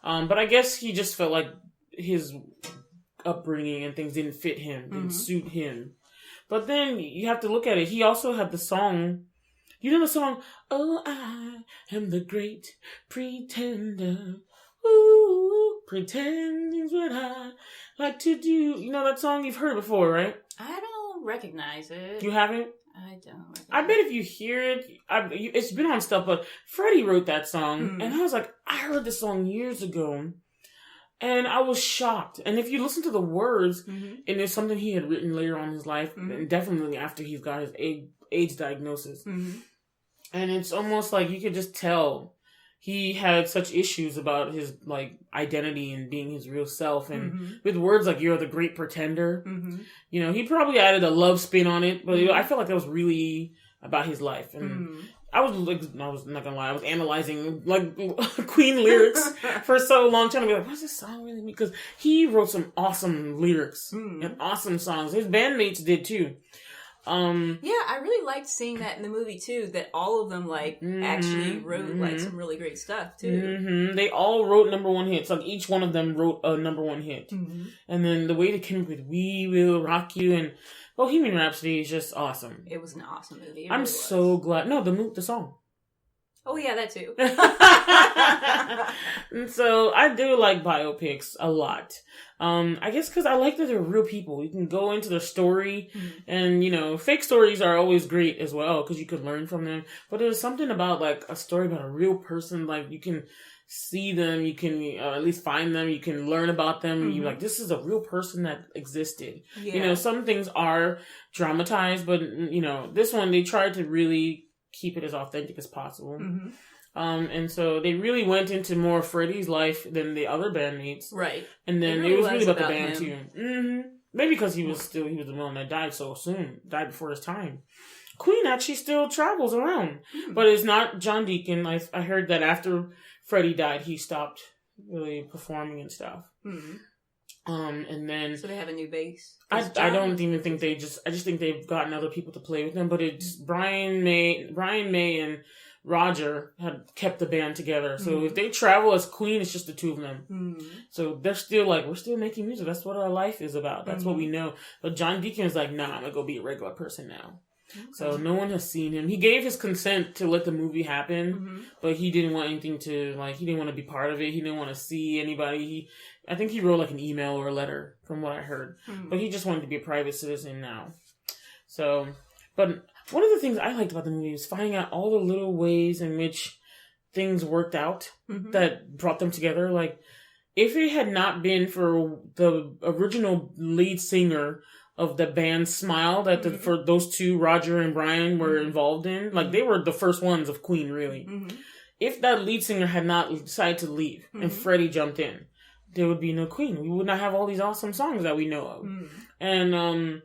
Speaker 1: But I guess he just felt like his upbringing and things didn't fit him, didn't suit him. But then you have to look at it. He also had the song, you know the song, "Oh, I am the great pretender. Ooh, pretending's what I like to do." You know that song? You've heard it before, right?
Speaker 2: I don't recognize it.
Speaker 1: You haven't?
Speaker 2: I don't recognize
Speaker 1: I bet if you hear it, it's been on stuff, but Freddie wrote that song. And I was like, I heard this song years ago. And I was shocked. And if you listen to the words, and it's something he had written later on in his life, and definitely after he's got his AIDS diagnosis. And it's almost like you could just tell he had such issues about his like identity and being his real self, and with words like "you're the great pretender," you know, he probably added a love spin on it. But I felt like that was really about his life, and I was not gonna lie, I was analyzing like Queen lyrics for so long, trying to be like, what's this song really mean? Because he wrote some awesome lyrics and awesome songs. His bandmates did too.
Speaker 2: Yeah, I really liked seeing that in the movie too, that all of them like actually wrote like some really great stuff too.
Speaker 1: They all wrote #1 hits. Like each one of them wrote a #1 hit. And then the way they came up with "We Will Rock You" and Bohemian Rhapsody is just awesome.
Speaker 2: It was an awesome movie.
Speaker 1: I'm so glad. No, the song.
Speaker 2: Oh yeah, that too.
Speaker 1: And so I do like biopics a lot. I guess because I like that they're real people. You can go into the story, and you know, fake stories are always great as well because you can learn from them. But there's something about like a story about a real person. Like you can see them, you can at least find them, you can learn about them. And you're like, this is a real person that existed. Yeah. You know, some things are dramatized, but you know, this one they tried to really keep it as authentic as possible. And so they really went into more Freddie's life than the other bandmates. Right. And then it was really about the band too. Maybe because he was the one that died so soon, died before his time. Queen actually still travels around, but it's not John Deacon. I heard that after Freddie died, he stopped really performing and stuff. And then
Speaker 2: so they have a new bass.
Speaker 1: I don't even think I just think they've gotten other people to play with them. But it's Brian May and Roger had kept the band together. So if they travel as Queen, it's just the two of them. So they're still like, we're still making music. That's what our life is about. That's what we know. But John Deacon is like, nah, I'm gonna go be a regular person now. Okay. So no one has seen him. He gave his consent to let the movie happen, but he didn't want anything to, like, he didn't want to be part of it. He didn't want to see anybody. I think he wrote like an email or a letter from what I heard, but he just wanted to be a private citizen now. So, but one of the things I liked about the movie was finding out all the little ways in which things worked out that brought them together. Like, if it had not been for the original lead singer of the band Smile that for those two, Roger and Brian, were involved in, like they were the first ones of Queen, really. If that lead singer had not decided to leave and Freddie jumped in, there would be no Queen. We would not have all these awesome songs that we know of. And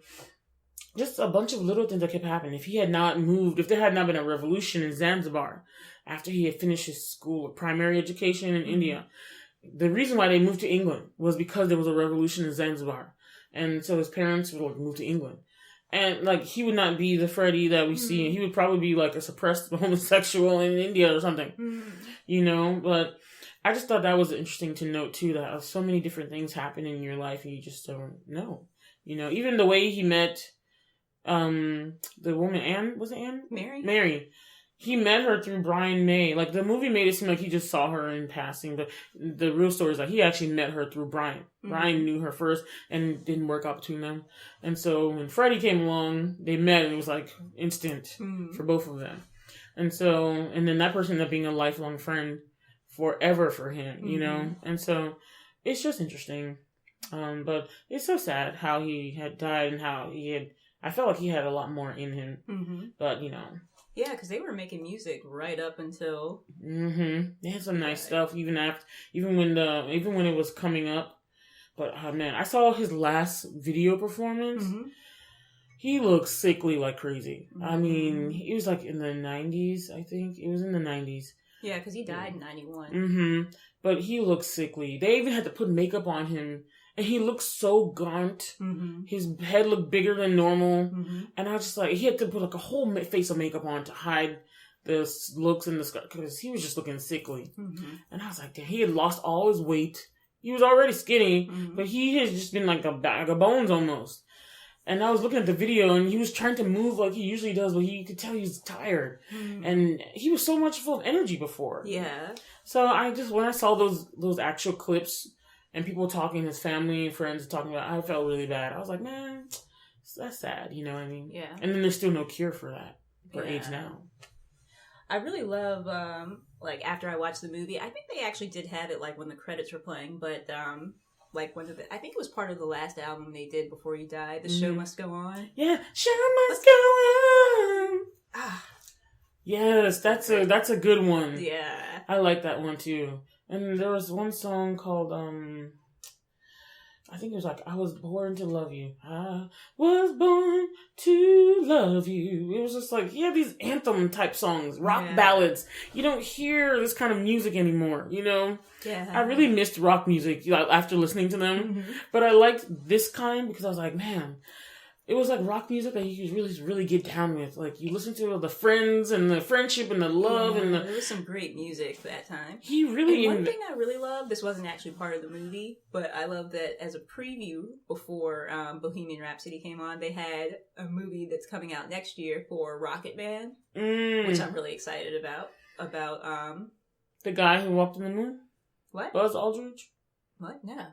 Speaker 1: just a bunch of little things that kept happening. If he had not moved, if there had not been a revolution in Zanzibar after he had finished his school of primary education in India, the reason why they moved to England was because there was a revolution in Zanzibar. And so his parents would like move to England. And like he would not be the Freddie that we see. He would probably be like a suppressed homosexual in India or something. You know, but I just thought that was interesting to note too, that so many different things happen in your life and you just don't know. You know, even the way he met the woman, Anne, was it Anne?
Speaker 2: Mary.
Speaker 1: Mary. he met her through Brian May. Like, the movie made it seem like he just saw her in passing, but the real story is that he actually met her through Brian. Mm-hmm. Brian knew her first, and it didn't work out between them. And so when Freddie came along, they met, and it was like instant for both of them. And so, and then that person ended up being a lifelong friend forever for him, you know? And so it's just interesting. But it's so sad how he had died and how I felt like he had a lot more in him. Mm-hmm. But, you know.
Speaker 2: Yeah, because they were making music right up until.
Speaker 1: They had some nice stuff even when it was coming up. But man, I saw his last video performance. Mm-hmm. He looked sickly like crazy. Mm-hmm. I mean, he was like in the 90s. I think it was in the 90s.
Speaker 2: Yeah, because he died in 91.
Speaker 1: Mm-hmm. But he looked sickly. They even had to put makeup on him. And he looked so gaunt. Mm-hmm. His head looked bigger than normal. Mm-hmm. And I was just like, he had to put like a whole face of makeup on to hide the looks in the sky. Because he was just looking sickly. Mm-hmm. And I was like, damn, he had lost all his weight. He was already skinny. Mm-hmm. But he has just been like a bag of bones almost. And I was looking at the video and he was trying to move like he usually does. But you could tell he was tired. Mm-hmm. And he was so much full of energy before.
Speaker 2: Yeah.
Speaker 1: So when I saw those actual clips... and people talking, his family and friends talking about it, I felt really bad. I was like, man, that's sad, you know what I mean?
Speaker 2: Yeah.
Speaker 1: And then there's still no cure for that, for AIDS now.
Speaker 2: I really love, like, after I watched the movie, I think they actually did have it, like, when the credits were playing, but, like, I think it was part of the last album they did before he died, The Show Must Go On.
Speaker 1: Yeah, Show Must Go On! Yes, that's a good one. Yeah. I like that one, too. And there was one song called, I think it was like, I Was Born to Love You. I was born to love you. It was just like, he had these anthem type songs, rock ballads. You don't hear this kind of music anymore, you know? Yeah. I really missed rock music after listening to them. Mm-hmm. But I liked this kind because I was like, man, it was like rock music that you could really get down with. Like, you listen to the friends and the friendship and the love and the...
Speaker 2: There was some great music for that time.
Speaker 1: He really...
Speaker 2: And one thing I really love, this wasn't actually part of the movie, but I love that as a preview before Bohemian Rhapsody came on, they had a movie that's coming out next year for Rocket Man, which I'm really excited about. About...
Speaker 1: the guy who walked on the moon?
Speaker 2: What?
Speaker 1: Buzz Aldridge?
Speaker 2: What? No.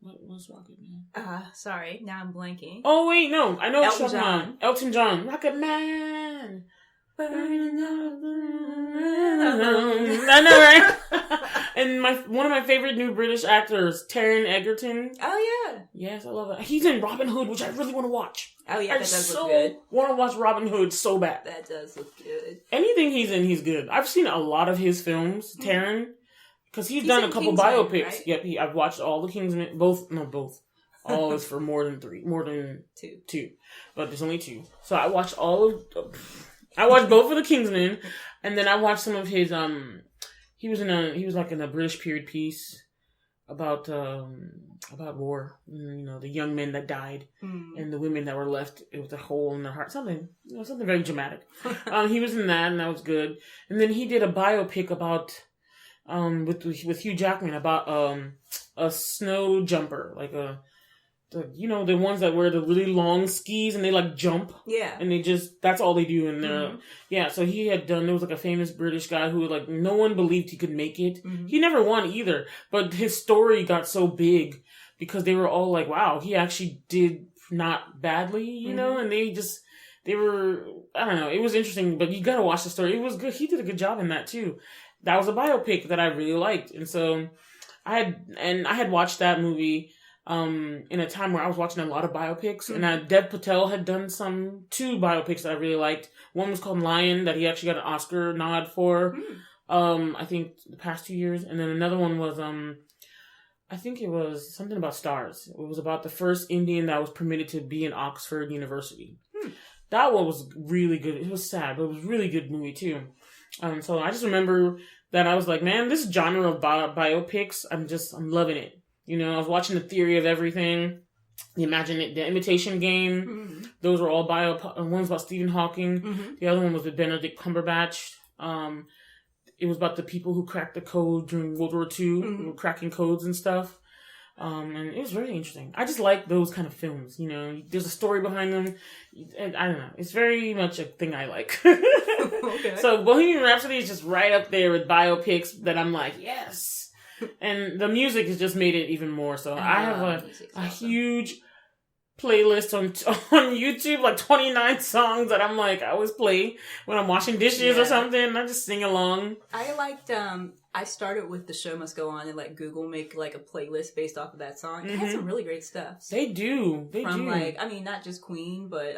Speaker 1: What was Rocket Man?
Speaker 2: Sorry, now I'm blanking.
Speaker 1: Oh wait, no, I know Elton John. Elton John, Rocket Man. Burning up the I know, right? And one of my favorite new British actors, Taron Egerton.
Speaker 2: Oh yeah.
Speaker 1: Yes, I love it. He's in Robin Hood, which I really want to watch.
Speaker 2: Oh yeah, that does look good.
Speaker 1: I want to watch Robin Hood so bad.
Speaker 2: That does look good.
Speaker 1: Anything he's in, he's good. I've seen a lot of his films, Taron. Because he's done a couple
Speaker 2: Kingsman,
Speaker 1: biopics.
Speaker 2: Right?
Speaker 1: Yep, I've watched all the Kingsman. Both. All is for more than two. But there's only two. So I watched I watched both of the Kingsmen, and then I watched some of his. He was like in a British period piece about war. You know, the young men that died and the women that were left with a hole in their heart. Something very dramatic. He was in that, and that was good. And then he did a biopic about. With Hugh Jackman about a snow jumper, like the ones that wear the really long skis and they like jump, and they just that's all they do in there. So he had done. There was like a famous British guy who like no one believed he could make it. He never won either, but his story got so big because they were all like, wow, he actually did not badly, you know, and they were I don't know, it was interesting, but you gotta watch the story. It was good. He did a good job in that too. That was a biopic that I really liked. And so I had watched that movie in a time where I was watching a lot of biopics. And Dev Patel had done two biopics that I really liked. One was called Lion, that he actually got an Oscar nod for, I think the past 2 years. And then another one was, I think it was something about stars. It was about the first Indian that was permitted to be in Oxford University. That one was really good. It was sad, but it was a really good movie too. So I just remember that I was like, man, this genre of biopics, I'm loving it. You know, I was watching The Theory of Everything, The Imitation Game. Those were all one's about Stephen Hawking. The other one was with Benedict Cumberbatch. It was about the people who cracked the code during World War II, who were cracking codes and stuff. And it was very interesting. I just like those kind of films, you know. There's a story behind them. And I don't know. It's very much a thing I like.
Speaker 2: Okay.
Speaker 1: So Bohemian Rhapsody is just right up there with biopics that I'm like, yes. And the music has just made it even more so. I have a huge playlist on YouTube, like 29 songs that I'm like, I always play when I'm washing dishes or something. I just sing along.
Speaker 2: I liked, I started with The Show Must Go On and let Google make like a playlist based off of that song. It had some really great stuff.
Speaker 1: They do.
Speaker 2: From like, I mean, not just Queen, but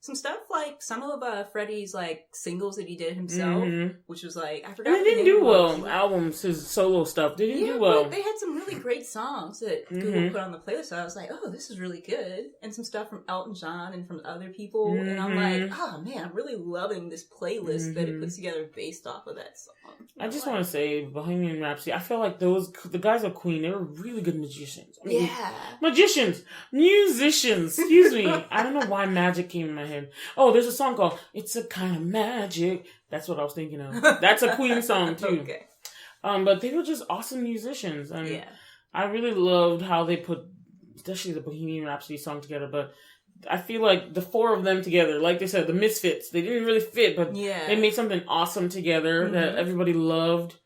Speaker 2: some stuff like some of Freddie's like singles that he did himself, which was like, I forgot.
Speaker 1: And they didn't do well. Albums, his solo stuff, they didn't do well.
Speaker 2: But they had some really great songs that Google put on the playlist. So I was like, oh, this is really good. And some stuff from Elton John and from other people. And I'm like, oh man, I'm really loving this playlist that it puts together based off of that song.
Speaker 1: I just want to say, Bohemian Rhapsody, I feel like the guys of Queen, they were really good magicians. I mean, magicians! Musicians! Excuse me. I don't know why magic came in my head. Oh, there's a song called It's a Kind of Magic. That's what I was thinking of. That's a Queen song, too.
Speaker 2: Okay.
Speaker 1: But they were just awesome musicians. And I really loved how they put, especially the Bohemian Rhapsody song together, but I feel like the four of them together, like they said, the misfits, they didn't really fit, but they made something awesome together that everybody loved.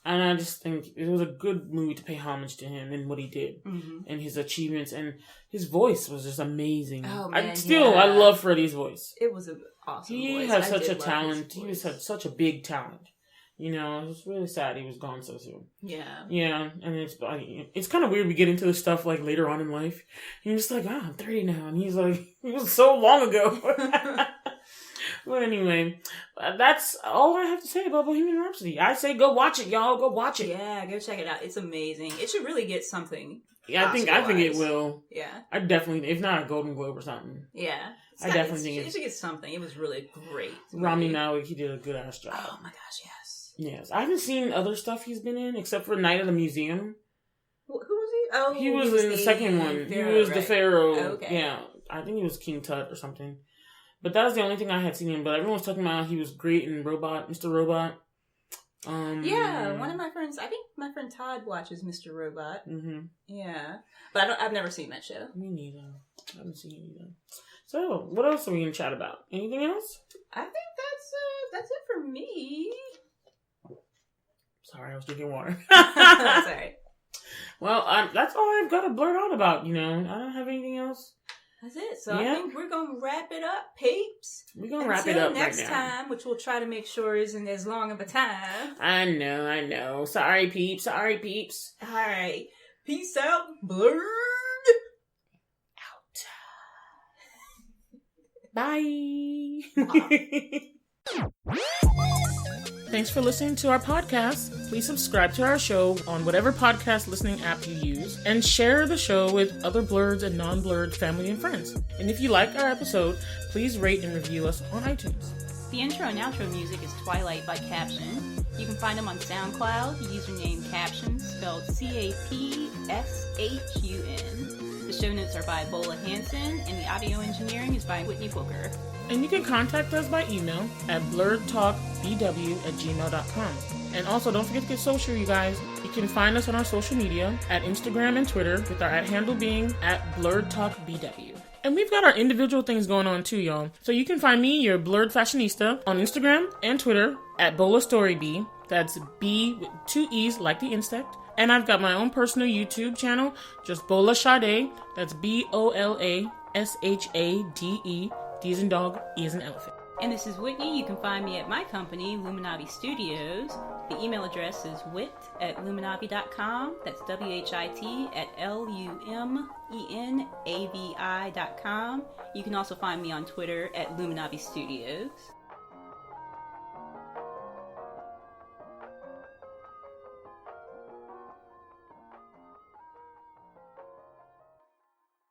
Speaker 1: And I just think it was a good movie to pay homage to him and what he did and his achievements. And his voice was just amazing. Oh, man, I love Freddie's voice.
Speaker 2: It was an awesome voice.
Speaker 1: He had such a talent. He was such a big talent. You know, it was really sad he was gone so soon. Yeah. Yeah, and it's kind of weird we get into this stuff like later on in life. And you're just like, I'm 30 now. And he's like, it was so long ago. But anyway, that's all I have to say about Bohemian Rhapsody. I say go watch it, y'all. Go watch it.
Speaker 2: Yeah, go check it out. It's amazing. It should really get something.
Speaker 1: Yeah, I think it will.
Speaker 2: Yeah.
Speaker 1: I definitely, if not a Golden Globe or something.
Speaker 2: Yeah.
Speaker 1: I definitely think
Speaker 2: it should get something. It was really great.
Speaker 1: Rami Malek, he did a good ass job.
Speaker 2: Oh my gosh, yes.
Speaker 1: Yes. I haven't seen other stuff he's been in except for Night at the Museum.
Speaker 2: Who was he? Oh,
Speaker 1: he was in the second one. Pharaoh, he was the Pharaoh.
Speaker 2: Oh, okay.
Speaker 1: Yeah. I think he was King Tut or something. But that was the only thing I had seen him. But everyone was talking about how he was great in Mr. Robot.
Speaker 2: Yeah, one of my friends, I think my friend Todd watches Mr. Robot. Mm-hmm. Yeah. But I've never seen that show.
Speaker 1: Me neither. I haven't seen it either. So, what else are we going to chat about? Anything else?
Speaker 2: I think that's it for me.
Speaker 1: Sorry, I was drinking water.
Speaker 2: That's all right.
Speaker 1: Well, that's all I've got to blurt out about, you know. I don't have anything else.
Speaker 2: That's it. So I think we're going to wrap it up, peeps.
Speaker 1: We're going to wrap it up
Speaker 2: next
Speaker 1: right now.
Speaker 2: time, which we'll try to make sure isn't as long of a time.
Speaker 1: I know. Sorry, peeps. All
Speaker 2: right. Peace out. Blerd
Speaker 1: out. Bye. Thanks for listening to our podcast. Please subscribe to our show on whatever podcast listening app you use and share the show with other Blerds and non-Blerd family and friends. And if you like our episode, please rate and review us on iTunes.
Speaker 4: The intro and outro music is Twilight by Caption. You can find them on SoundCloud, username Caption, spelled Capshun. The show notes are by Bola Hansen, and the audio engineering is by Whitney Booker.
Speaker 1: And you can contact us by email at blerdtalkbw@gmail.com. And also, don't forget to get social, you guys. You can find us on our social media at Instagram and Twitter, with our @handle being @blerdtalkbw. And we've got our individual things going on too, y'all. So you can find me, your Blerd Fashionista, on Instagram and Twitter at BolaStoryB. That's B with 2 E's like the insect. And I've got my own personal YouTube channel, just Bola Sade. That's BOLASHADE. D as in dog, E as in elephant.
Speaker 4: And this is Whitney. You can find me at my company, Luminavi Studios. The email address is wit@luminavi.com. That's WHIT@LUMENAVI.com. You can also find me on Twitter at Luminavi Studios.